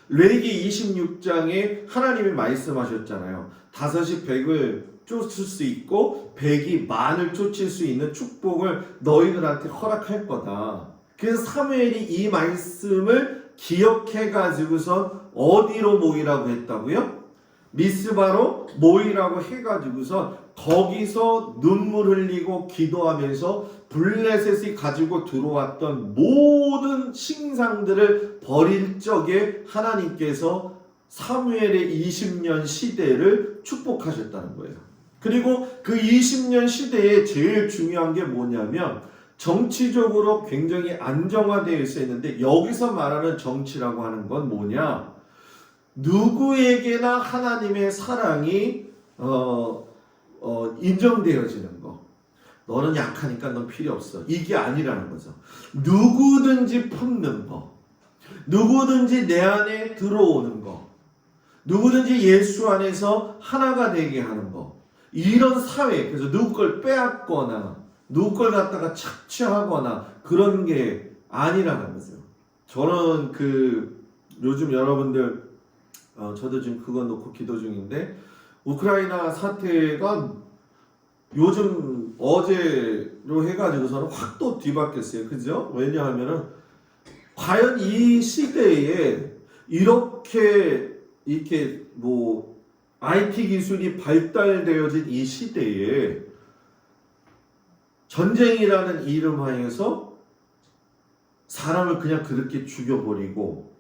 Speaker 1: 레위기 26장에 하나님이 말씀하셨잖아요. 다섯이 백을 쫓을 수 있고 백이 만을 쫓을 수 있는 축복을 너희들한테 허락할 거다. 그래서 사무엘이 이 말씀을 기억해 가지고선 어디로 모이라고 했다고요? 미스바로 모이라고 해가지고선 거기서 눈물 흘리고 기도하면서 블레셋이 가지고 들어왔던 모든 신상들을 버릴 적에 하나님께서 사무엘의 20년 시대를 축복하셨다는 거예요. 그리고 그 20년 시대에 제일 중요한 게 뭐냐면 정치적으로 굉장히 안정화되어 있었는데 여기서 말하는 정치라고 하는 건 뭐냐? 누구에게나 하나님의 사랑이 인정되어지는 거. 너는 약하니까 넌 필요 없어. 이게 아니라는 거죠. 누구든지 품는 거. 누구든지 내 안에 들어오는 거. 누구든지 예수 안에서 하나가 되게 하는 거. 이런 사회. 그래서 누구 걸 빼앗거나 누구 걸 갖다가 착취하거나 그런 게 아니라는 거죠. 저는 요즘 여러분들 저도 지금 그거 놓고 기도 중인데 우크라이나 사태가 요즘 어제로 해가지고서는 확 또 뒤바뀌었어요. 그죠? 왜냐하면은 과연 이 시대에 이렇게 뭐 IT 기술이 발달되어진 이 시대에 전쟁이라는 이름 하에서 사람을 그냥 그렇게 죽여버리고,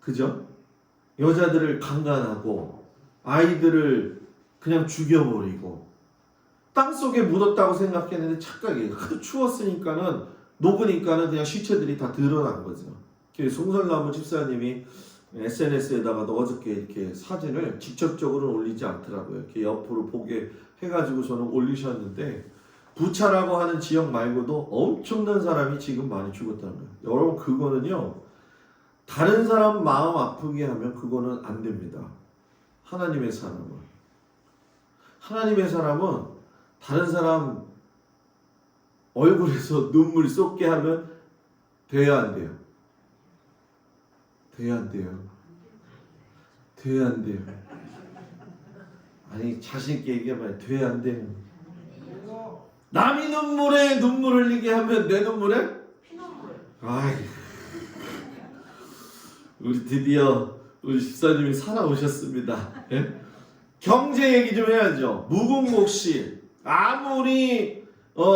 Speaker 1: 그죠? 여자들을 강간하고 아이들을 그냥 죽여버리고 땅속에 묻었다고 생각했는데 착각이에요. 하도 추웠으니까는 녹으니까는 그냥 시체들이 다 드러난 거죠. 송설나무 집사님이 SNS에다가도 어저께 이렇게 사진을 직접적으로는 올리지 않더라고요. 이렇게 옆으로 보게 해가지고 저는 올리셨는데 부차라고 하는 지역 말고도 엄청난 사람이 지금 많이 죽었다는 거예요. 여러분 그거는요. 다른 사람 마음 아프게 하면 그거는 안 됩니다. 하나님의 사람은 다른 사람 얼굴에서 눈물 쏟게 하면 돼야 안 돼요? 돼야 안 돼요? 돼야 안 돼요? 아니 자신 있게 얘기해봐요. 돼야 안 돼요? 남이 눈물에 눈물 흘리게 하면 내 눈물에? 아이, 우리 드디어 우리 집사님이 살아오셨습니다. 예? 경제 얘기 좀 해야죠. 무궁목시 아무리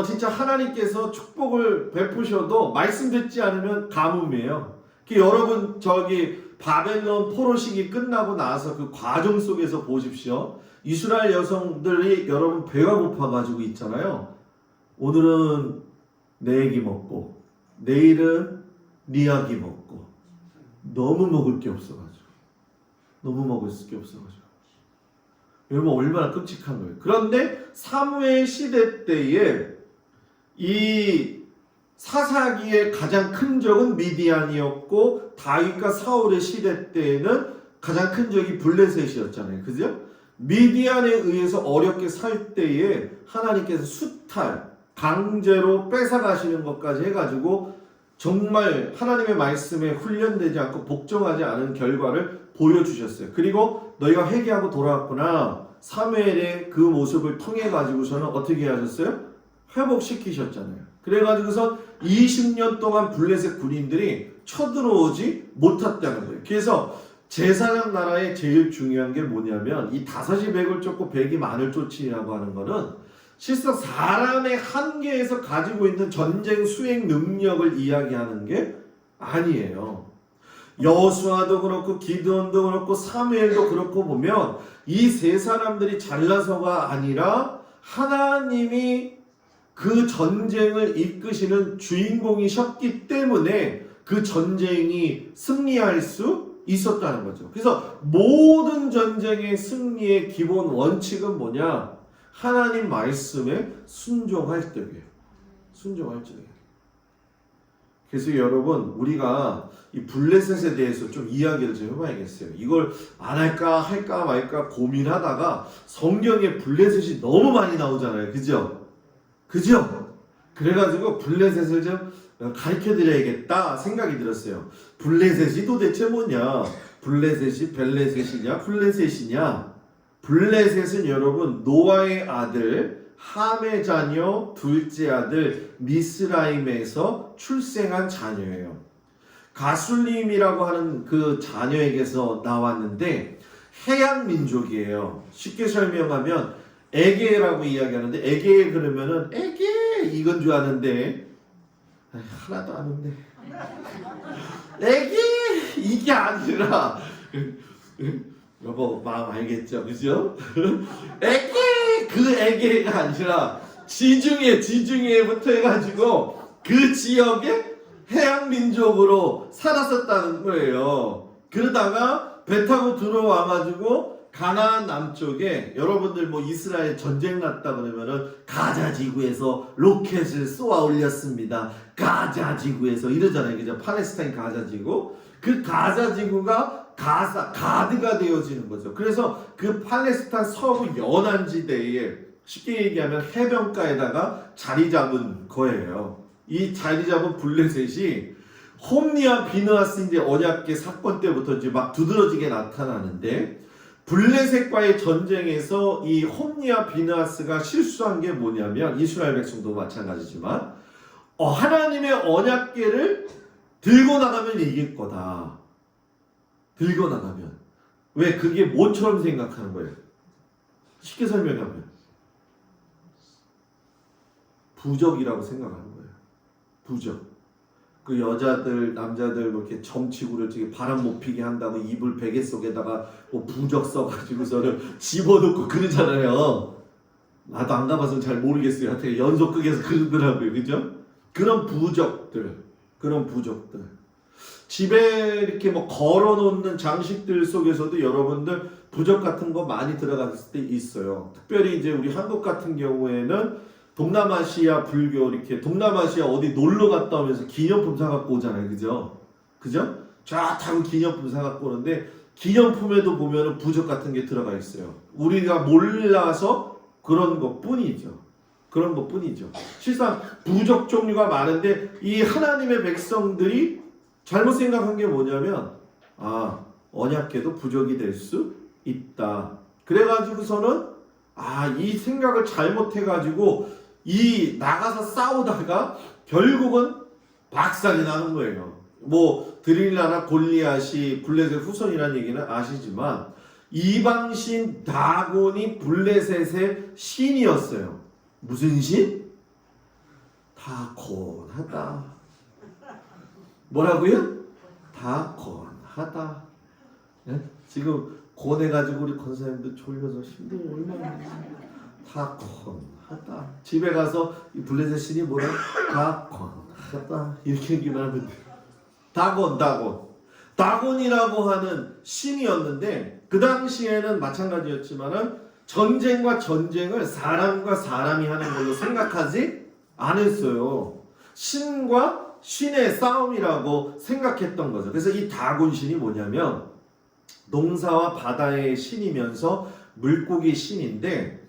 Speaker 1: 진짜 하나님께서 축복을 베푸셔도 말씀 듣지 않으면 가뭄이에요. 여러분 저기 바벨론 포로식이 끝나고 나서 그 과정 속에서 보십시오. 이스라엘 여성들이 여러분 배가 고파가지고 있잖아요. 오늘은 내 애기 먹고 내일은 네 아기 먹고 너무 먹을 게 없어가지고 여러분 얼마나 끔찍한 거예요. 그런데 사무엘 시대 때에 이 사사기의 가장 큰 적은 미디안이었고 다윗과 사울의 시대 때에는 가장 큰 적이 블레셋이었잖아요. 그죠? 미디안에 의해서 어렵게 살 때에 하나님께서 수탈, 강제로 뺏어가시는 것까지 해가지고 정말 하나님의 말씀에 훈련되지 않고 복종하지 않은 결과를 보여주셨어요. 그리고 너희가 회개하고 돌아왔구나. 사무엘의 그 모습을 통해 가지고서는 어떻게 하셨어요? 회복시키셨잖아요. 그래가지고서 20년 동안 블레셋 군인들이 쳐들어오지 못했다는 거예요. 그래서 제사장 나라의 제일 중요한 게 뭐냐면 이 다섯이 백을 쫓고 백이 만을 쫓으라고 하는 거는 실상 사람의 한계에서 가지고 있는 전쟁 수행 능력을 이야기하는 게 아니에요. 여호수아도 그렇고 기드온도 그렇고 사무엘도 그렇고 보면 이 세 사람들이 잘나서가 아니라 하나님이 그 전쟁을 이끄시는 주인공이셨기 때문에 그 전쟁이 승리할 수 있었다는 거죠. 그래서 모든 전쟁의 승리의 기본 원칙은 뭐냐? 하나님 말씀에 순종할 때예요. 순종할 때예요. 그래서 여러분 우리가 이 블레셋에 대해서 좀 이야기를 좀 해봐야겠어요. 이걸 안 할까 할까 말까 고민하다가 성경에 블레셋이 너무 많이 나오잖아요. 그죠? 그래가지고 블레셋을 좀 가르쳐드려야겠다 생각이 들었어요. 블레셋이 도대체 뭐냐? 블레셋이 벨레셋이냐 플레셋이냐? 블레셋은 여러분 노아의 아들 함의 자녀 둘째 아들 미스라임에서 출생한 자녀예요. 가술림이라고 하는 그 자녀에게서 나왔는데 해양 민족이에요. 쉽게 설명하면 에게라고 이야기하는데 에게 그러면은 에게 이건 줄 아는데 하나도 안 온대. 에게 이게 아니라 여보 마음 알겠죠, 그죠? 에게 그 에게가 아니라 지중해부터 해가지고 그 지역에 해양 민족으로 살았었다는 거예요. 그러다가 배 타고 들어와가지고 가나안 남쪽에 여러분들 뭐 이스라엘 전쟁 났다 그러면은 가자 지구에서 로켓을 쏘아 올렸습니다. 가자 지구에서 이러잖아요, 그죠? 팔레스타인 가자 지구. 그 가자 지구가 가드가 되어지는 거죠. 그래서 그 팔레스타인 서부 연안지대에 쉽게 얘기하면 해변가에다가 자리 잡은 거예요. 이 자리 잡은 블레셋이 홈리와 비느하스 이제 언약궤 사건 때부터 이제 막 두드러지게 나타나는데 블레셋과의 전쟁에서 이 홈리와 비느하스가 실수한 게 뭐냐면 이스라엘 백성도 마찬가지지만 하나님의 언약궤를 들고 나가면 이길 거다. 들고 나가면 왜 그게 뭐처럼 생각하는 거예요? 쉽게 설명하면 부적이라고 생각하는 거예요. 부적. 그 여자들, 남자들 뭐 이렇게 점치구를 되게 바람 못 피게 한다고 이불 베개 속에다가 뭐 부적 써가지고서는 집어넣고 그러잖아요. 나도 안 가봐서 잘 모르겠어요. 하여튼 연속극에서 그러더라고요. 그죠? 그런 부적들. 집에 이렇게 뭐 걸어놓는 장식들 속에서도 여러분들 부적 같은 거 많이 들어갔을 때 있어요. 특별히 이제 우리 한국 같은 경우에는 동남아시아 불교 이렇게 동남아시아 어디 놀러 갔다 오면서 기념품 사갖고 오잖아요. 그죠? 쫙 타고 기념품 사갖고 오는데 기념품에도 보면은 부적 같은 게 들어가 있어요. 우리가 몰라서 그런 것 뿐이죠. 실상 부적 종류가 많은데 이 하나님의 백성들이 잘못 생각한 게 뭐냐면 언약궤도 부적이 될 수 있다. 그래가지고서는 이 생각을 잘못해가지고 이 나가서 싸우다가 결국은 박살이 나는 거예요. 뭐 드릴라나 골리앗이 블레셋 후손이라는 얘기는 아시지만 이방신 다곤이 블레셋의 신이었어요. 무슨 신? 다곤하다. 뭐라고요? 다곤하다. 네? 지금 고뇌가지고 우리 권사님들 졸려서 힘들어요. 얼마나 다곤하다. 집에 가서 이 블레셋 신이 뭐라? 다곤하다. 이렇게 얘기를 하면 돼요. 다곤이라고 하는 신이었는데 그 당시에는 마찬가지였지만은 전쟁과 전쟁을 사람과 사람이 하는 걸로 생각하지 않았어요. 신과 신의 싸움이라고 생각했던 거죠. 그래서 이 다곤 신이 뭐냐면 농사와 바다의 신이면서 물고기 신인데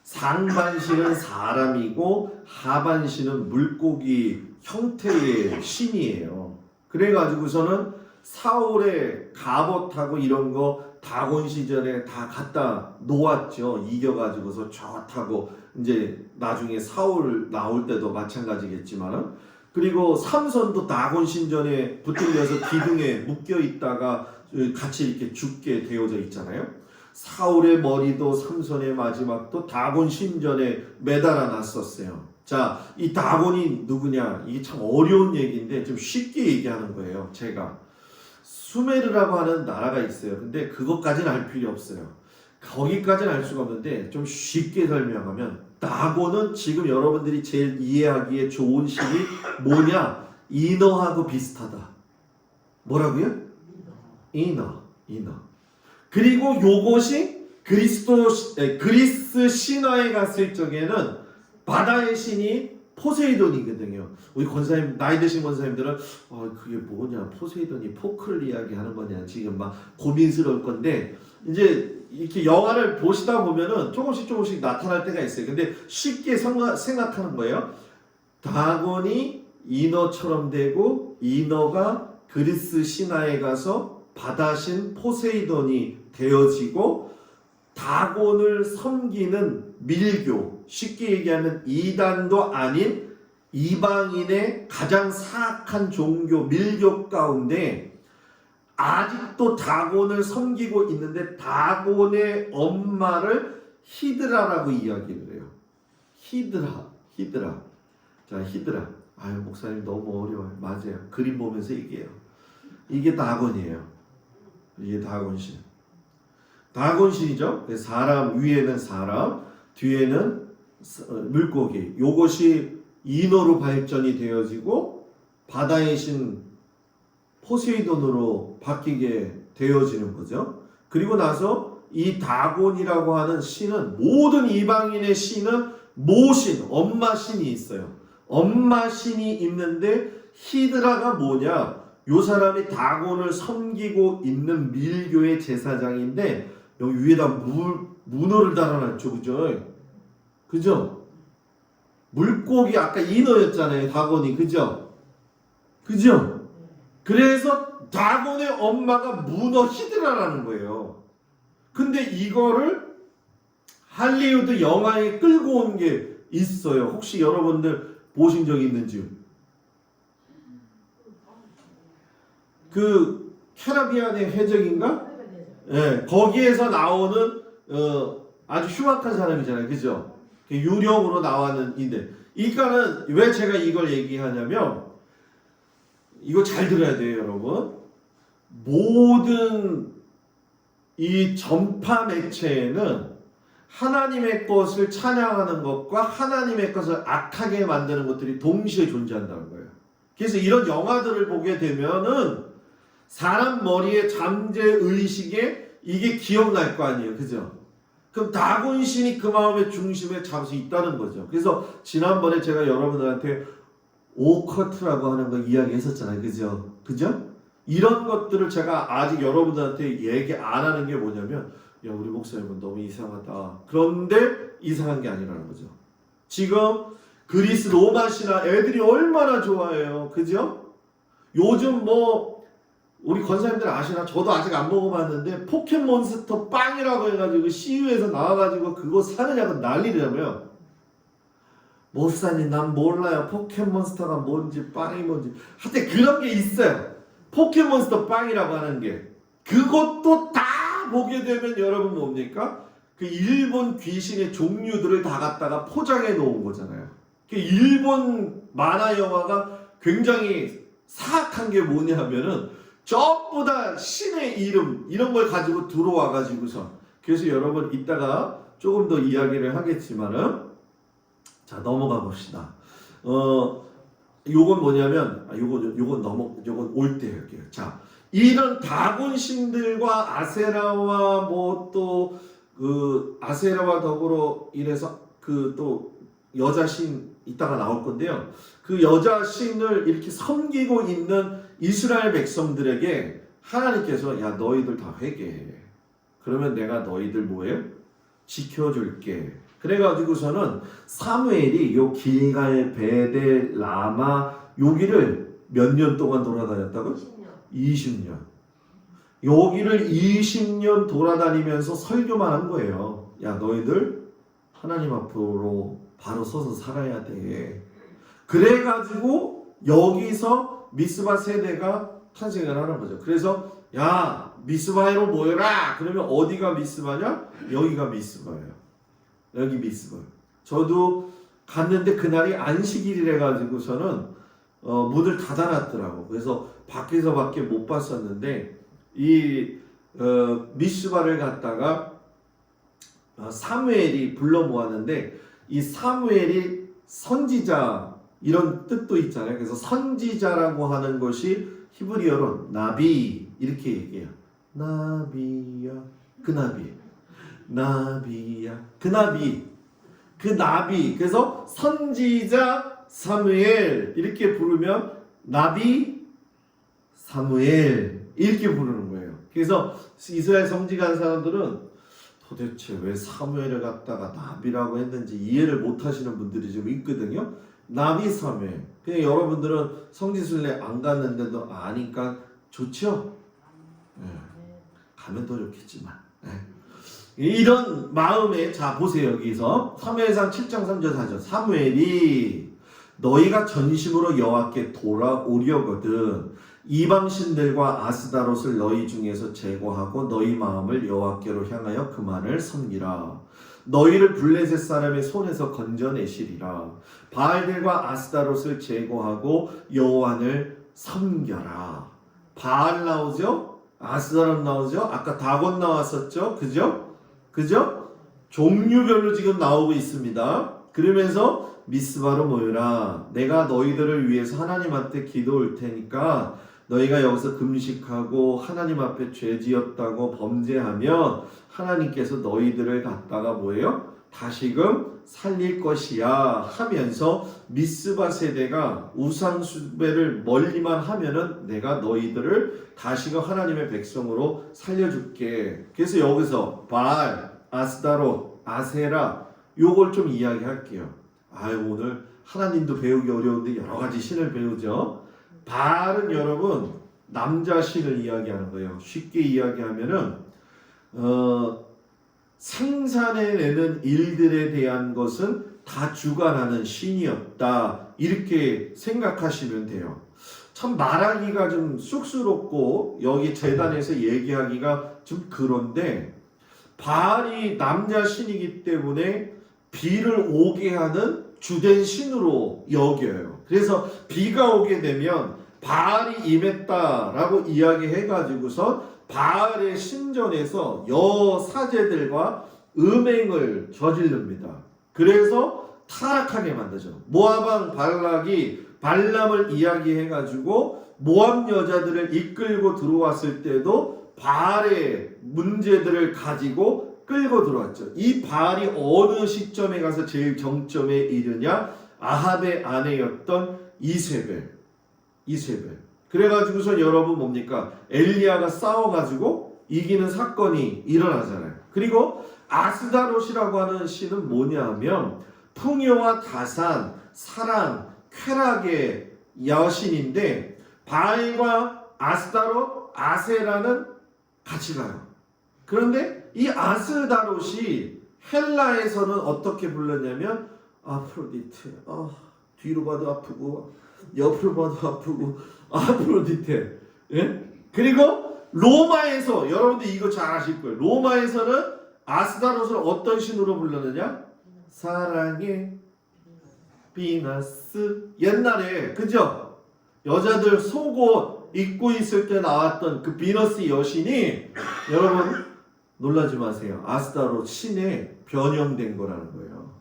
Speaker 1: 상반신은 사람이고 하반신은 물고기 형태의 신이에요. 그래가지고서는 사울의 갑옷하고 이런 거 다곤 시절에 다 갖다 놓았죠. 이겨가지고서 좋다고 이제 나중에 사울 나올 때도 마찬가지겠지만은 그리고 삼손도 다곤 신전에 붙들려서 기둥에 묶여 있다가 같이 이렇게 죽게 되어져 있잖아요. 사울의 머리도 삼손의 마지막도 다곤 신전에 매달아 놨었어요. 자, 이 다곤이 누구냐? 이게 참 어려운 얘기인데 좀 쉽게 얘기하는 거예요. 제가 수메르라고 하는 나라가 있어요. 근데 그것까지는 알 필요 없어요. 거기까지는 알 수가 없는데 좀 쉽게 설명하면 다곤은 지금 여러분들이 제일 이해하기에 좋은 식이 뭐냐? 인어하고 비슷하다. 뭐라고요? 인어. 그리고 요것이 그리스 신화에 갔을 적에는 바다의 신이 포세이돈이거든요. 우리 권사님 나이 드신 권사님들은 그게 뭐냐 포세이돈이 포크를 이야기하는 거냐 지금 막 고민스러울 건데 이제 이렇게 영화를 보시다 보면은 조금씩 나타날 때가 있어요. 근데 쉽게 생각하는 거예요. 다곤이 인어처럼 되고 인어가 그리스 신화에 가서 바다신 포세이돈이 되어지고 다곤을 섬기는 밀교, 쉽게 얘기하면 이단도 아닌 이방인의 가장 사악한 종교 밀교 가운데 아직도 다곤을 섬기고 있는데 다곤의 엄마를 히드라라고 이야기를 해요. 히드라. 자, 히드라. 아유, 목사님 너무 어려워요. 맞아요. 그림 보면서 얘기해요. 이게 다곤이에요. 이게 다곤신. 다곤신이죠. 사람 위에는 사람, 뒤에는 물고기. 요것이 인어로 발전이 되어지고 바다의 신 포세이돈으로 바뀌게 되어지는 거죠. 그리고 나서 이 다곤이라고 하는 신은 모든 이방인의 신은 모신, 엄마 신이 있어요. 엄마 신이 있는데 히드라가 뭐냐? 요 사람이 다곤을 섬기고 있는 밀교의 제사장인데 여기 위에다 문어를 달아놨죠. 그죠? 물고기 아까 인어였잖아요. 다곤이. 그죠? 그래서 다곤의 엄마가 문어 히드라라는 거예요. 근데 이거를 할리우드 영화에 끌고 온 게 있어요. 혹시 여러분들 보신 적 있는지? 그 캐리비안의 해적인가? 네, 거기에서 나오는 아주 흉악한 사람이잖아요. 그죠? 유령으로 나왔는 인데, 그러니까는 왜 제가 이걸 얘기하냐면 이거 잘 들어야 돼요, 여러분. 모든 이 전파 매체에는 하나님의 것을 찬양하는 것과 하나님의 것을 악하게 만드는 것들이 동시에 존재한다는 거예요. 그래서 이런 영화들을 보게 되면은 사람 머리에 잠재의식에 이게 기억날 거 아니에요. 그죠? 그럼 다곤신이 그 마음의 중심에 잠시 있다는 거죠. 그래서 지난번에 제가 여러분들한테 오커트라고 하는 거 이야기했었잖아요. 그죠? 이런 것들을 제가 아직 여러분들한테 얘기 안 하는 게 뭐냐면, 야, 우리 목사님은 너무 이상하다. 그런데 이상한 게 아니라는 거죠. 지금 그리스 로마 신화 애들이 얼마나 좋아해요. 그죠? 요즘 우리 권사님들 아시나? 저도 아직 안 먹어봤는데 포켓몬스터 빵이라고 해가지고 CU에서 나와가지고 그거 사느냐고 난리라고요. 목사님 난 몰라요. 포켓몬스터가 뭔지 빵이 뭔지. 하여튼 그런 게 있어요. 포켓몬스터 빵이라고 하는 게. 그것도 다 보게 되면 여러분 뭡니까? 그 일본 귀신의 종류들을 다 갖다가 포장해 놓은 거잖아요. 그 일본 만화 영화가 굉장히 사악한 게 뭐냐면은 전부 다 신의 이름 이런 걸 가지고 들어와 가지고서, 그래서 여러분 이따가 조금 더 이야기를 하겠지만은, 자, 넘어가 봅시다. 요건 뭐냐면 요건 올 때 할게요. 자, 이런 다곤 신들과 아세라와 또 그 아세라와 더불어 이래서 그 또 여자 신 이따가 나올 건데요. 그 여자 신을 이렇게 섬기고 있는 이스라엘 백성들에게 하나님께서, 야, 너희들 다 회개해. 그러면 내가 너희들 뭐해? 지켜줄게. 그래가지고서는 사무엘이 요 길갈, 베델, 라마 여기를 몇 년 동안 돌아다녔다고? 20년. 여기를 20년 돌아다니면서 설교만 한 거예요. 야, 너희들 하나님 앞으로 바로 서서 살아야 돼. 그래가지고 여기서 미스바 세대가 탄생을 하는 거죠. 그래서 야, 미스바로 모여라. 그러면 어디가 미스바냐? 여기가 미스바예요. 여기 미스바. 저도 갔는데 그날이 안식일이래 가지고서는 문을 닫아놨더라고. 그래서 밖에서밖에 못 봤었는데 이 미스바를 갖다가 사무엘이 불러 모았는데, 이 사무엘이 선지자 이런 뜻도 있잖아요. 그래서 선지자라고 하는 것이 히브리어로 나비 이렇게 얘기해요. 나비야, 그 나비, 나비야, 그 나비, 그 나비. 그래서 선지자 사무엘 이렇게 부르면 나비 사무엘 이렇게 부르는 거예요. 그래서 이스라엘 성직한 사람들은 도대체 왜 사무엘을 갖다가 나비라고 했는지 이해를 못 하시는 분들이 좀 있거든요. 나비 사무엘. 그냥 여러분들은 성지순례 안 갔는데도 아니까 좋죠? 예. 가면 더 좋겠지만. 예. 이런 마음에 자 보세요. 여기서 사무엘상 7장 3절 4절 사무엘이 너희가 전심으로 여호와께 돌아오려거든 이방신들과 아스다롯을 너희 중에서 제거하고 너희 마음을 여호와께로 향하여 그만을 섬기라. 너희를 블레셋 사람의 손에서 건져내시리라. 바알들과 아스다롯을 제거하고 여호와를 섬겨라. 바알 나오죠? 아스다롯 나오죠? 아까 다곤 나왔었죠? 그죠? 종류별로 지금 나오고 있습니다. 그러면서 미스바로 모여라. 내가 너희들을 위해서 하나님한테 기도 올 테니까 너희가 여기서 금식하고 하나님 앞에 죄지었다고 범죄하면 하나님께서 너희들을 갖다가 뭐예요? 다시금 살릴 것이야 하면서 미스바 세대가 우상 숭배를 멀리만 하면은 내가 너희들을 다시금 하나님의 백성으로 살려줄게. 그래서 여기서 바알, 아스다롯, 아세라 요걸 좀 이야기할게요. 오늘 하나님도 배우기 어려운데 여러 가지 신을 배우죠. 바알은 여러분 남자 신을 이야기하는 거예요. 쉽게 이야기하면은 생산해내는 일들에 대한 것은 다 주관하는 신이었다. 이렇게 생각하시면 돼요. 참 말하기가 좀 쑥스럽고 여기 제단에서 얘기하기가 좀 그런데 바알이 남자 신이기 때문에 비를 오게 하는 주된 신으로 여겨요. 그래서 비가 오게 되면 바알이 임했다라고 이야기해가지고서 바알의 신전에서 여사제들과 음행을 저지릅니다. 그래서 타락하게 만들죠. 모압왕 발락이 발람을 이야기해가지고 모압 여자들을 이끌고 들어왔을 때도 바알의 문제들을 가지고 끌고 들어왔죠. 이 바알이 어느 시점에 가서 제일 정점에 이르냐? 아합의 아내였던 이세벨. 그래가지고서 여러분 뭡니까? 엘리야가 싸워가지고 이기는 사건이 일어나잖아요. 그리고 아스다롯이라고 하는 신은 뭐냐면 풍요와 다산, 사랑, 쾌락의 여신인데 바알과 아스다롯, 아세라는 같이 가요. 그런데 이 아스다롯이 헬라에서는 어떻게 불렀냐면 아프로디테. 뒤로 봐도 아프고 옆으로 봐도 아프고 아프로디테. 예? 그리고 로마에서 여러분들 이거 잘 아실 거예요. 로마에서는 아스다롯을 어떤 신으로 불렀느냐? 사랑의 비너스. 옛날에 그죠? 여자들 속옷 입고 있을 때 나왔던 그 비너스 여신이 여러분 놀라지 마세요. 아스다롯 신에 변형된 거라는 거예요.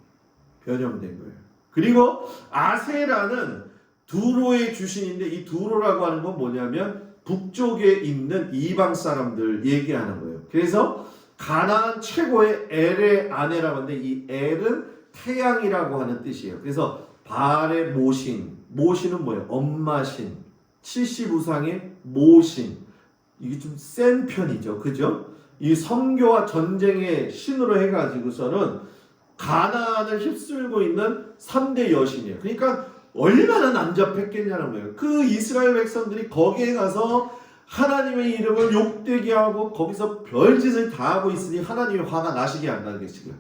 Speaker 1: 변형된 거예요. 그리고 아세라는 두로의 주신인데 이 두로라고 하는 건 뭐냐면 북쪽에 있는 이방 사람들 얘기하는 거예요. 그래서 가나안 최고의 엘의 아내라고 하는데 이 엘은 태양이라고 하는 뜻이에요. 그래서 바알의 모신은 뭐예요? 엄마신. 70우상의 모신. 이게 좀 센 편이죠. 그죠? 이 선교와 전쟁의 신으로 해가지고서는 가나안을 휩쓸고 있는 3대 여신이에요. 그러니까 얼마나 난잡했겠냐는 거예요. 그 이스라엘 백성들이 거기에 가서 하나님의 이름을 욕되게 하고 거기서 별짓을 다 하고 있으니 하나님의 화가 나시게 안 나겠어요?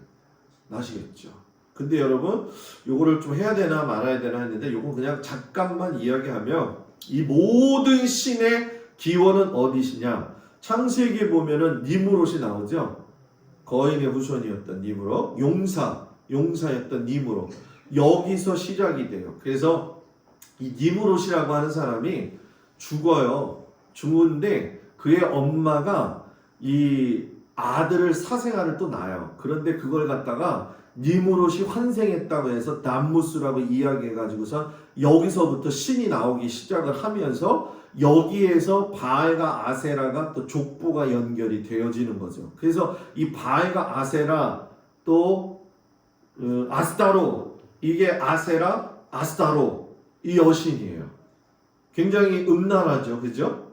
Speaker 1: 나시겠죠. 근데 여러분 요거를 좀 해야 되나 말아야 되나 했는데 요거 그냥 잠깐만 이야기하면 이 모든 신의 기원은 어디시냐? 창세기에 보면은 니므롯이 나오죠. 거인의 후손이었던 니므롯, 용사였던 니므롯. 여기서 시작이 돼요. 그래서 이 니므롯이라고 하는 사람이 죽어요. 죽는데 그의 엄마가 이 아들을 사생아를 또 낳아요. 그런데 그걸 갖다가 니므롯이 환생했다고 해서 남무스라고 이야기해가지고서 여기서부터 신이 나오기 시작을 하면서 여기에서 바알과 아세라가 또 족보가 연결이 되어지는 거죠. 그래서 이 바알과 아세라 또 아스다롯 이게 아세라, 아스다롯 이 여신이에요. 굉장히 음란하죠, 그죠?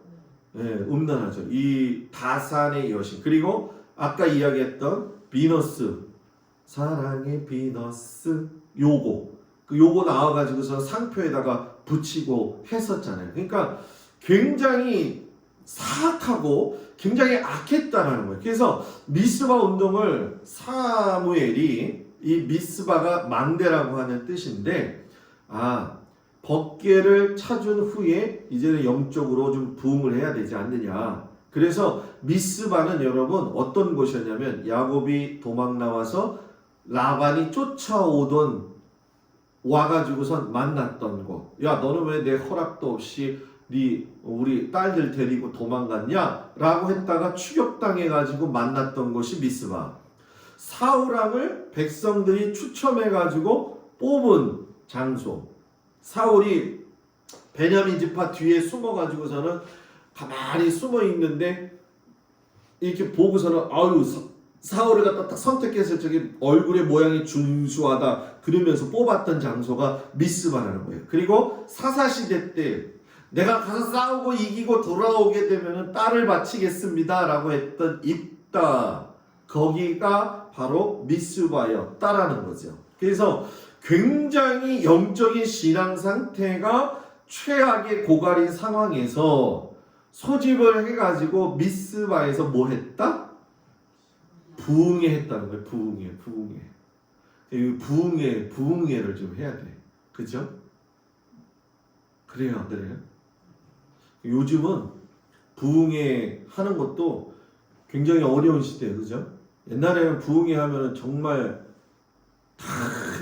Speaker 1: 네, 음란하죠. 이 다산의 여신. 그리고 아까 이야기했던 비너스, 사랑의 비너스 요거 나와가지고서 상표에다가 붙이고 했었잖아요. 그러니까 굉장히 사악하고 굉장히 악했다라는 거예요. 그래서 미스바 운동을 사무엘이 이 미스바가 망대라고 하는 뜻인데 법궤를 찾은 후에 이제는 영적으로 좀 부흥을 해야 되지 않느냐. 그래서 미스바는 여러분 어떤 곳이었냐면 야곱이 도망 나와서 라반이 쫓아오던 와가지고선 만났던 곳. 야, 너는 왜 내 허락도 없이 우리 딸들 데리고 도망갔냐? 라고 했다가 추격당해가지고 만났던 곳이 미스바. 사울왕을 백성들이 추첨해가지고 뽑은 장소. 사울이 베냐민 지파 뒤에 숨어가지고서는 가만히 숨어 있는데 이렇게 보고서는 사울을 갖다 딱 선택해서 저기 얼굴의 모양이 준수하다 그러면서 뽑았던 장소가 미스바라는 거예요. 그리고 사사시대 때 내가 가서 싸우고 이기고 돌아오게 되면 딸을 바치겠습니다 라고 했던 입다, 거기가 바로 미스바였다라는 거죠. 그래서 굉장히 영적인 신앙 상태가 최악의 고갈인 상황에서 소집을 해가지고 미스바에서 뭐 했다? 부흥회 했다는 거예요. 부흥회를 좀 해야 돼. 그죠? 그래요, 안 그래요? 요즘은 부흥회 하는 것도 굉장히 어려운 시대예요. 그죠? 옛날에는 부흥회 하면은 정말 다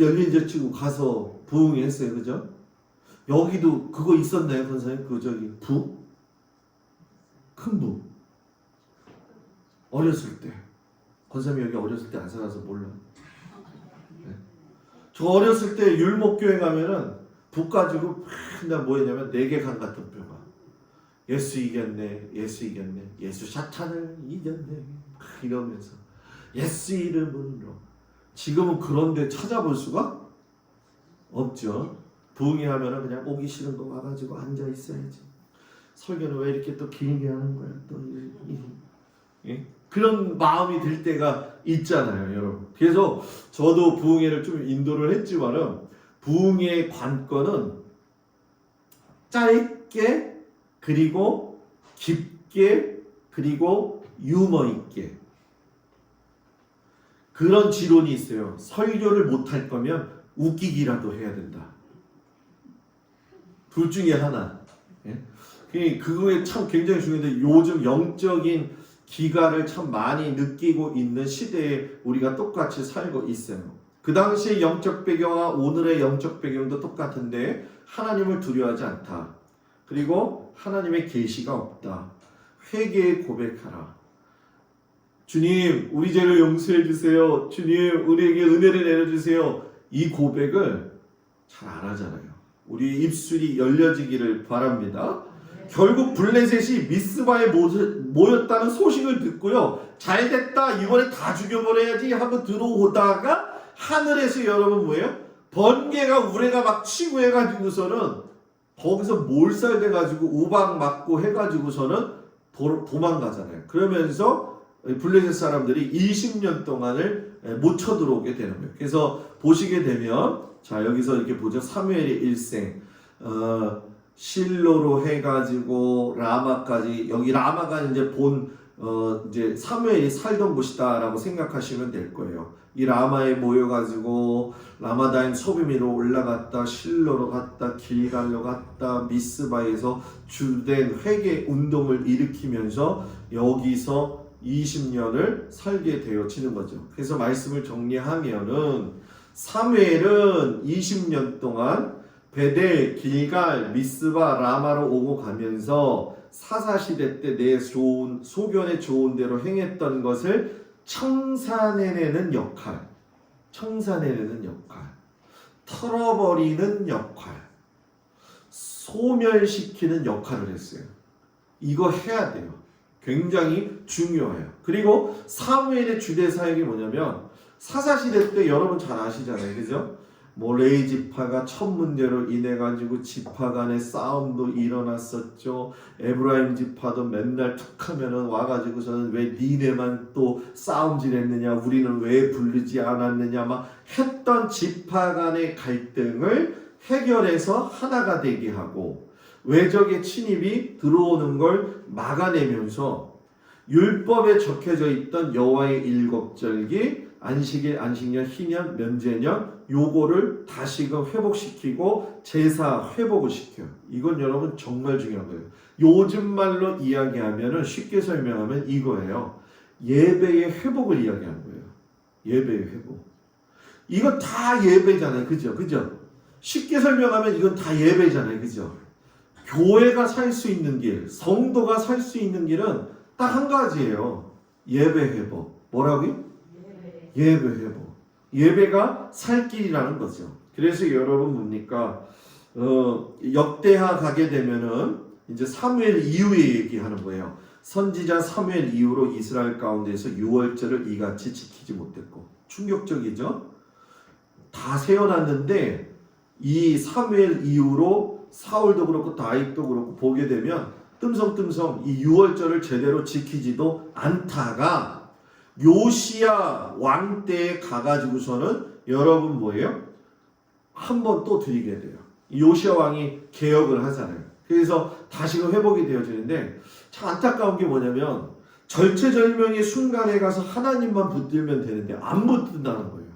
Speaker 1: 열린저치고 가서 부흥회 했어요. 그죠? 여기도 그거 있었나요, 권사님? 큰 부. 어렸을 때. 권사님 여기 어렸을 때 안 살아서 몰라. 네? 저 어렸을 때 율목교회 가면은 북 가지고 맨날 뭐 했냐면 4개 강 같은 뼈가. 예수 이겼네, 예수 사탄을 이겼네, 이러면서 예수 이름으로. 지금은 그런데 찾아볼 수가 없죠. 부흥회 하면은 그냥 오기 싫은 거 와가지고 앉아 있어야지. 설교는 왜 이렇게 또 길게 하는 거야? 예? 그런 마음이 들 때가 있잖아요, 여러분. 그래서 저도 부흥회를 좀 인도를 했지만은 부흥회의 관건은 짧게 그리고 깊게 그리고 유머 있게 그런 지론이 있어요. 설교를 못할 거면 웃기기라도 해야 된다. 둘 중에 하나. 그거에 참 굉장히 중요한데 요즘 영적인 기가를 참 많이 느끼고 있는 시대에 우리가 똑같이 살고 있어요. 그 당시의 영적 배경과 오늘의 영적 배경도 똑같은데 하나님을 두려워하지 않다. 그리고 하나님의 계시가 없다. 회개에 고백하라. 주님, 우리 죄를 용서해 주세요. 주님, 우리에게 은혜를 내려주세요. 이 고백을 잘 안 하잖아요. 우리 입술이 열려지기를 바랍니다. 결국 블레셋이 미스바에 모였다는 소식을 듣고요. 잘됐다, 이번에 다 죽여버려야지 하고 들어오다가 하늘에서 여러분 뭐예요? 번개가 우레가 막 치고 해가지고서는 거기서 몰살돼가지고 우박 맞고 해가지고서는 도망가잖아요. 그러면서 블레셋 사람들이 20년 동안을 못 쳐들어오게 되는 거예요. 그래서 보시게 되면 자 여기서 이렇게 보죠. 사무엘의 일생 실로로 해가지고 라마까지, 여기 라마가 이제 이제 사무엘이 살던 곳이다라고 생각하시면 될 거예요. 이 라마에 모여가지고 라마다임 소비미로 올라갔다, 실로로 갔다, 길갈로 갔다, 미스바에서 주된 회개 운동을 일으키면서 여기서 20년을 살게 되어지는 거죠. 그래서 말씀을 정리하면은 사무엘은 20년 동안 베델, 길갈, 미스바, 라마로 오고 가면서 사사시대 때 내 소견에 좋은 대로 행했던 것을 청산해내는 역할, 털어버리는 역할, 소멸시키는 역할을 했어요. 이거 해야 돼요. 굉장히 중요해요. 그리고 사무엘의 주대 사역이 뭐냐면 사사시대 때 여러분 잘 아시잖아요. 그죠? 뭐 레위 지파가 첫 문제로 인해 가지고 지파 간의 싸움도 일어났었죠. 에브라임 지파도 맨날 툭하면은 와가지고서는 왜 니네만 또 싸움질했느냐, 우리는 왜 부르지 않았느냐 막 했던 지파 간의 갈등을 해결해서 하나가 되게 하고, 외적의 침입이 들어오는 걸 막아내면서 율법에 적혀져 있던 여호와의 일곱절기, 안식일, 안식년, 희년, 면제년 요거를 다시금 회복시키고 제사 회복을 시켜요. 이건 여러분 정말 중요한 거예요. 요즘 말로 이야기하면 쉽게 설명하면 이거예요. 예배의 회복을 이야기하는 거예요. 예배의 회복. 이거 다 예배잖아요. 그죠? 쉽게 설명하면 이건 다 예배잖아요. 그죠? 교회가 살 수 있는 길, 성도가 살 수 있는 길은 딱 한 가지예요. 예배 회복. 뭐라고요? 예배 회복. 예배가 살 길이라는 거죠. 그래서 여러분 뭡니까? 역대하 가게 되면은 이제 사무엘 이후에 얘기하는 거예요. 선지자 사무엘 이후로 이스라엘 가운데서 유월절을 이같이 지키지 못했고, 충격적이죠? 다 세워놨는데 이 사무엘 이후로 사울도 그렇고 다윗도 그렇고 보게 되면 뜸성뜸성 이 유월절을 제대로 지키지도 않다가 요시야 왕 때에 가가지고서는 여러분 뭐예요? 한 번 또 드리게 돼요. 요시야 왕이 개혁을 하잖아요. 그래서 다시금 회복이 되어지는데 참 안타까운 게 뭐냐면 절체절명의 순간에 가서 하나님만 붙들면 되는데 안 붙든다는 거예요.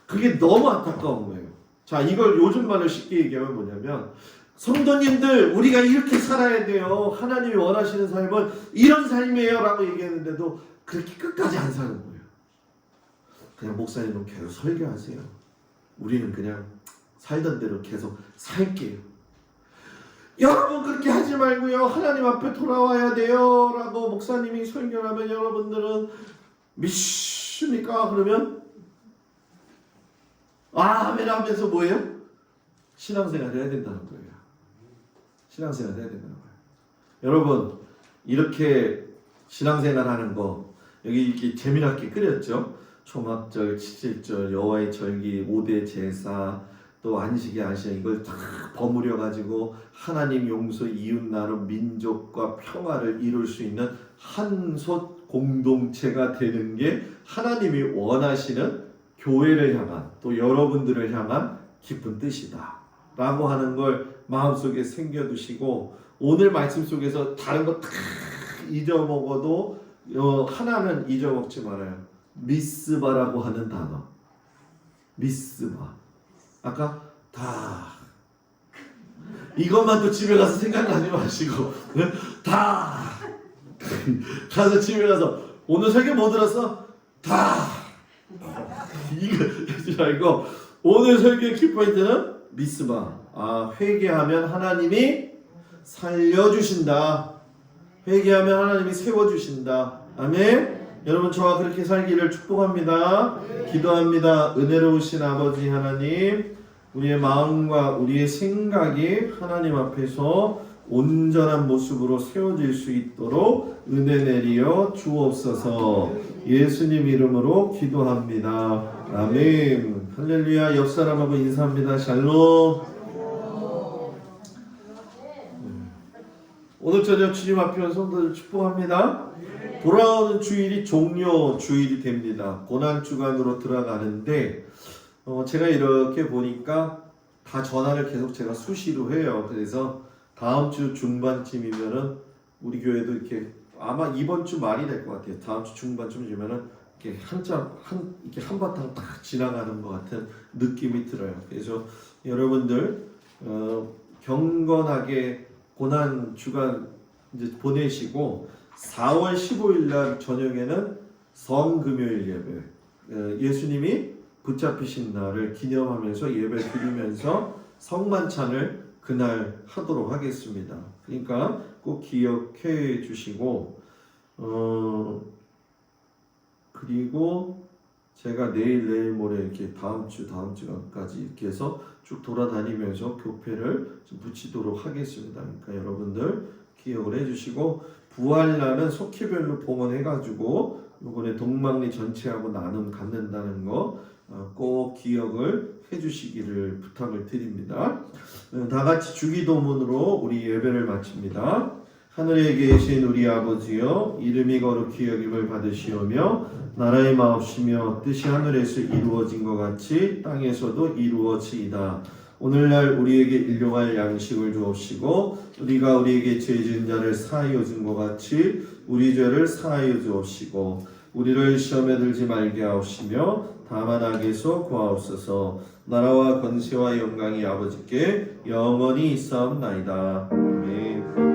Speaker 1: 그게 너무 안타까운 거예요. 자, 이걸 요즘 말로 쉽게 얘기하면 뭐냐면 성도님들 우리가 이렇게 살아야 돼요. 하나님이 원하시는 삶은 이런 삶이에요 라고 얘기했는데도 그렇게 끝까지 안 사는 거예요. 그냥 목사님은 계속 설교하세요. 우리는 그냥 살던 대로 계속 살게요. 여러분 그렇게 하지 말고요. 하나님 앞에 돌아와야 돼요 라고 목사님이 설교하면 여러분들은 믿습니까? 그러면 아멘 하면서 뭐예요? 신앙생활 해야 된다는 거예요. 신앙생활 해야 된다는 거예요. 여러분 이렇게 신앙생활 하는 거 여기 이렇게 재미나게 끓였죠. 초막절, 칠칠절, 여호와의 절기, 5대 제사, 또 안식의 안식 이걸 다 버무려 가지고 하나님 용서, 이웃 나눔, 민족과 평화를 이룰 수 있는 한솥 공동체가 되는 게 하나님이 원하시는 교회를 향한 또 여러분들을 향한 깊은 뜻이다 라고 하는 걸 마음속에 새겨두시고 오늘 말씀 속에서 다른 거 다 잊어먹어도 하나는 잊어먹지 말아요. 미스바라고 하는 단어. 미스바. 아까 다 이것만 또 집에 가서 생각나지 마시고 다 가서 집에 가서 오늘 설교 뭐 들었어? 다 이거 하지 말고 오늘 설교의 키포인트는 미스바. 회개하면 하나님이 살려주신다. 회개하면 하나님이 세워주신다. 아멘. 여러분 저와 그렇게 살기를 축복합니다. 기도합니다. 은혜로우신 아버지 하나님, 우리의 마음과 우리의 생각이 하나님 앞에서 온전한 모습으로 세워질 수 있도록 은혜 내리어 주옵소서. 예수님 이름으로 기도합니다. 아멘. 할렐루야. 옆 사람하고 인사합니다. 샬롬. 오늘 저녁 주님 앞에 온 성도들 축복합니다. 돌아오는 주일이 종료 주일이 됩니다. 고난주간으로 들어가는데 제가 이렇게 보니까 다 전화를 계속 제가 수시로 해요. 그래서 다음 주 중반쯤이면은 우리 교회도 이렇게 아마 이번 주 말이 될 것 같아요. 다음 주 중반쯤이면은 이렇게 이렇게 한바탕 딱 지나가는 것 같은 느낌이 들어요. 그래서 여러분들 경건하게 고난 주간 이제 보내시고 4월 15일 날 저녁에는 성금요일 예배, 예수님이 붙잡히신 날을 기념하면서 예배 드리면서 성만찬을 그날 하도록 하겠습니다. 그러니까 꼭 기억해 주시고 그리고 제가 내일 모레 이렇게 다음 주까지 이렇게 해서 쭉 돌아다니면서 교회를 좀 붙이도록 하겠습니다. 그러니까 여러분들 기억을 해주시고 부활날은 속회별로 봉헌해가지고 이번에 동막리 전체하고 나눔 갖는다는 거 꼭 기억을 해주시기를 부탁을 드립니다. 다 같이 주기도문으로 우리 예배를 마칩니다. 하늘에 계신 우리 아버지여, 이름이 거룩히 여김을 받으시오며 나라의 마옵시며 뜻이 하늘에서 이루어진 것 같이 땅에서도 이루어지이다. 오늘날 우리에게 일용할 양식을 주옵시고 우리가 우리에게 죄 지은 자를 사하여 준 것 같이 우리 죄를 사하여 주옵시고 우리를 시험에 들지 말게 하옵시며 다만 악에서 구하옵소서. 나라와 권세와 영광이 아버지께 영원히 있사옵나이다. 아멘.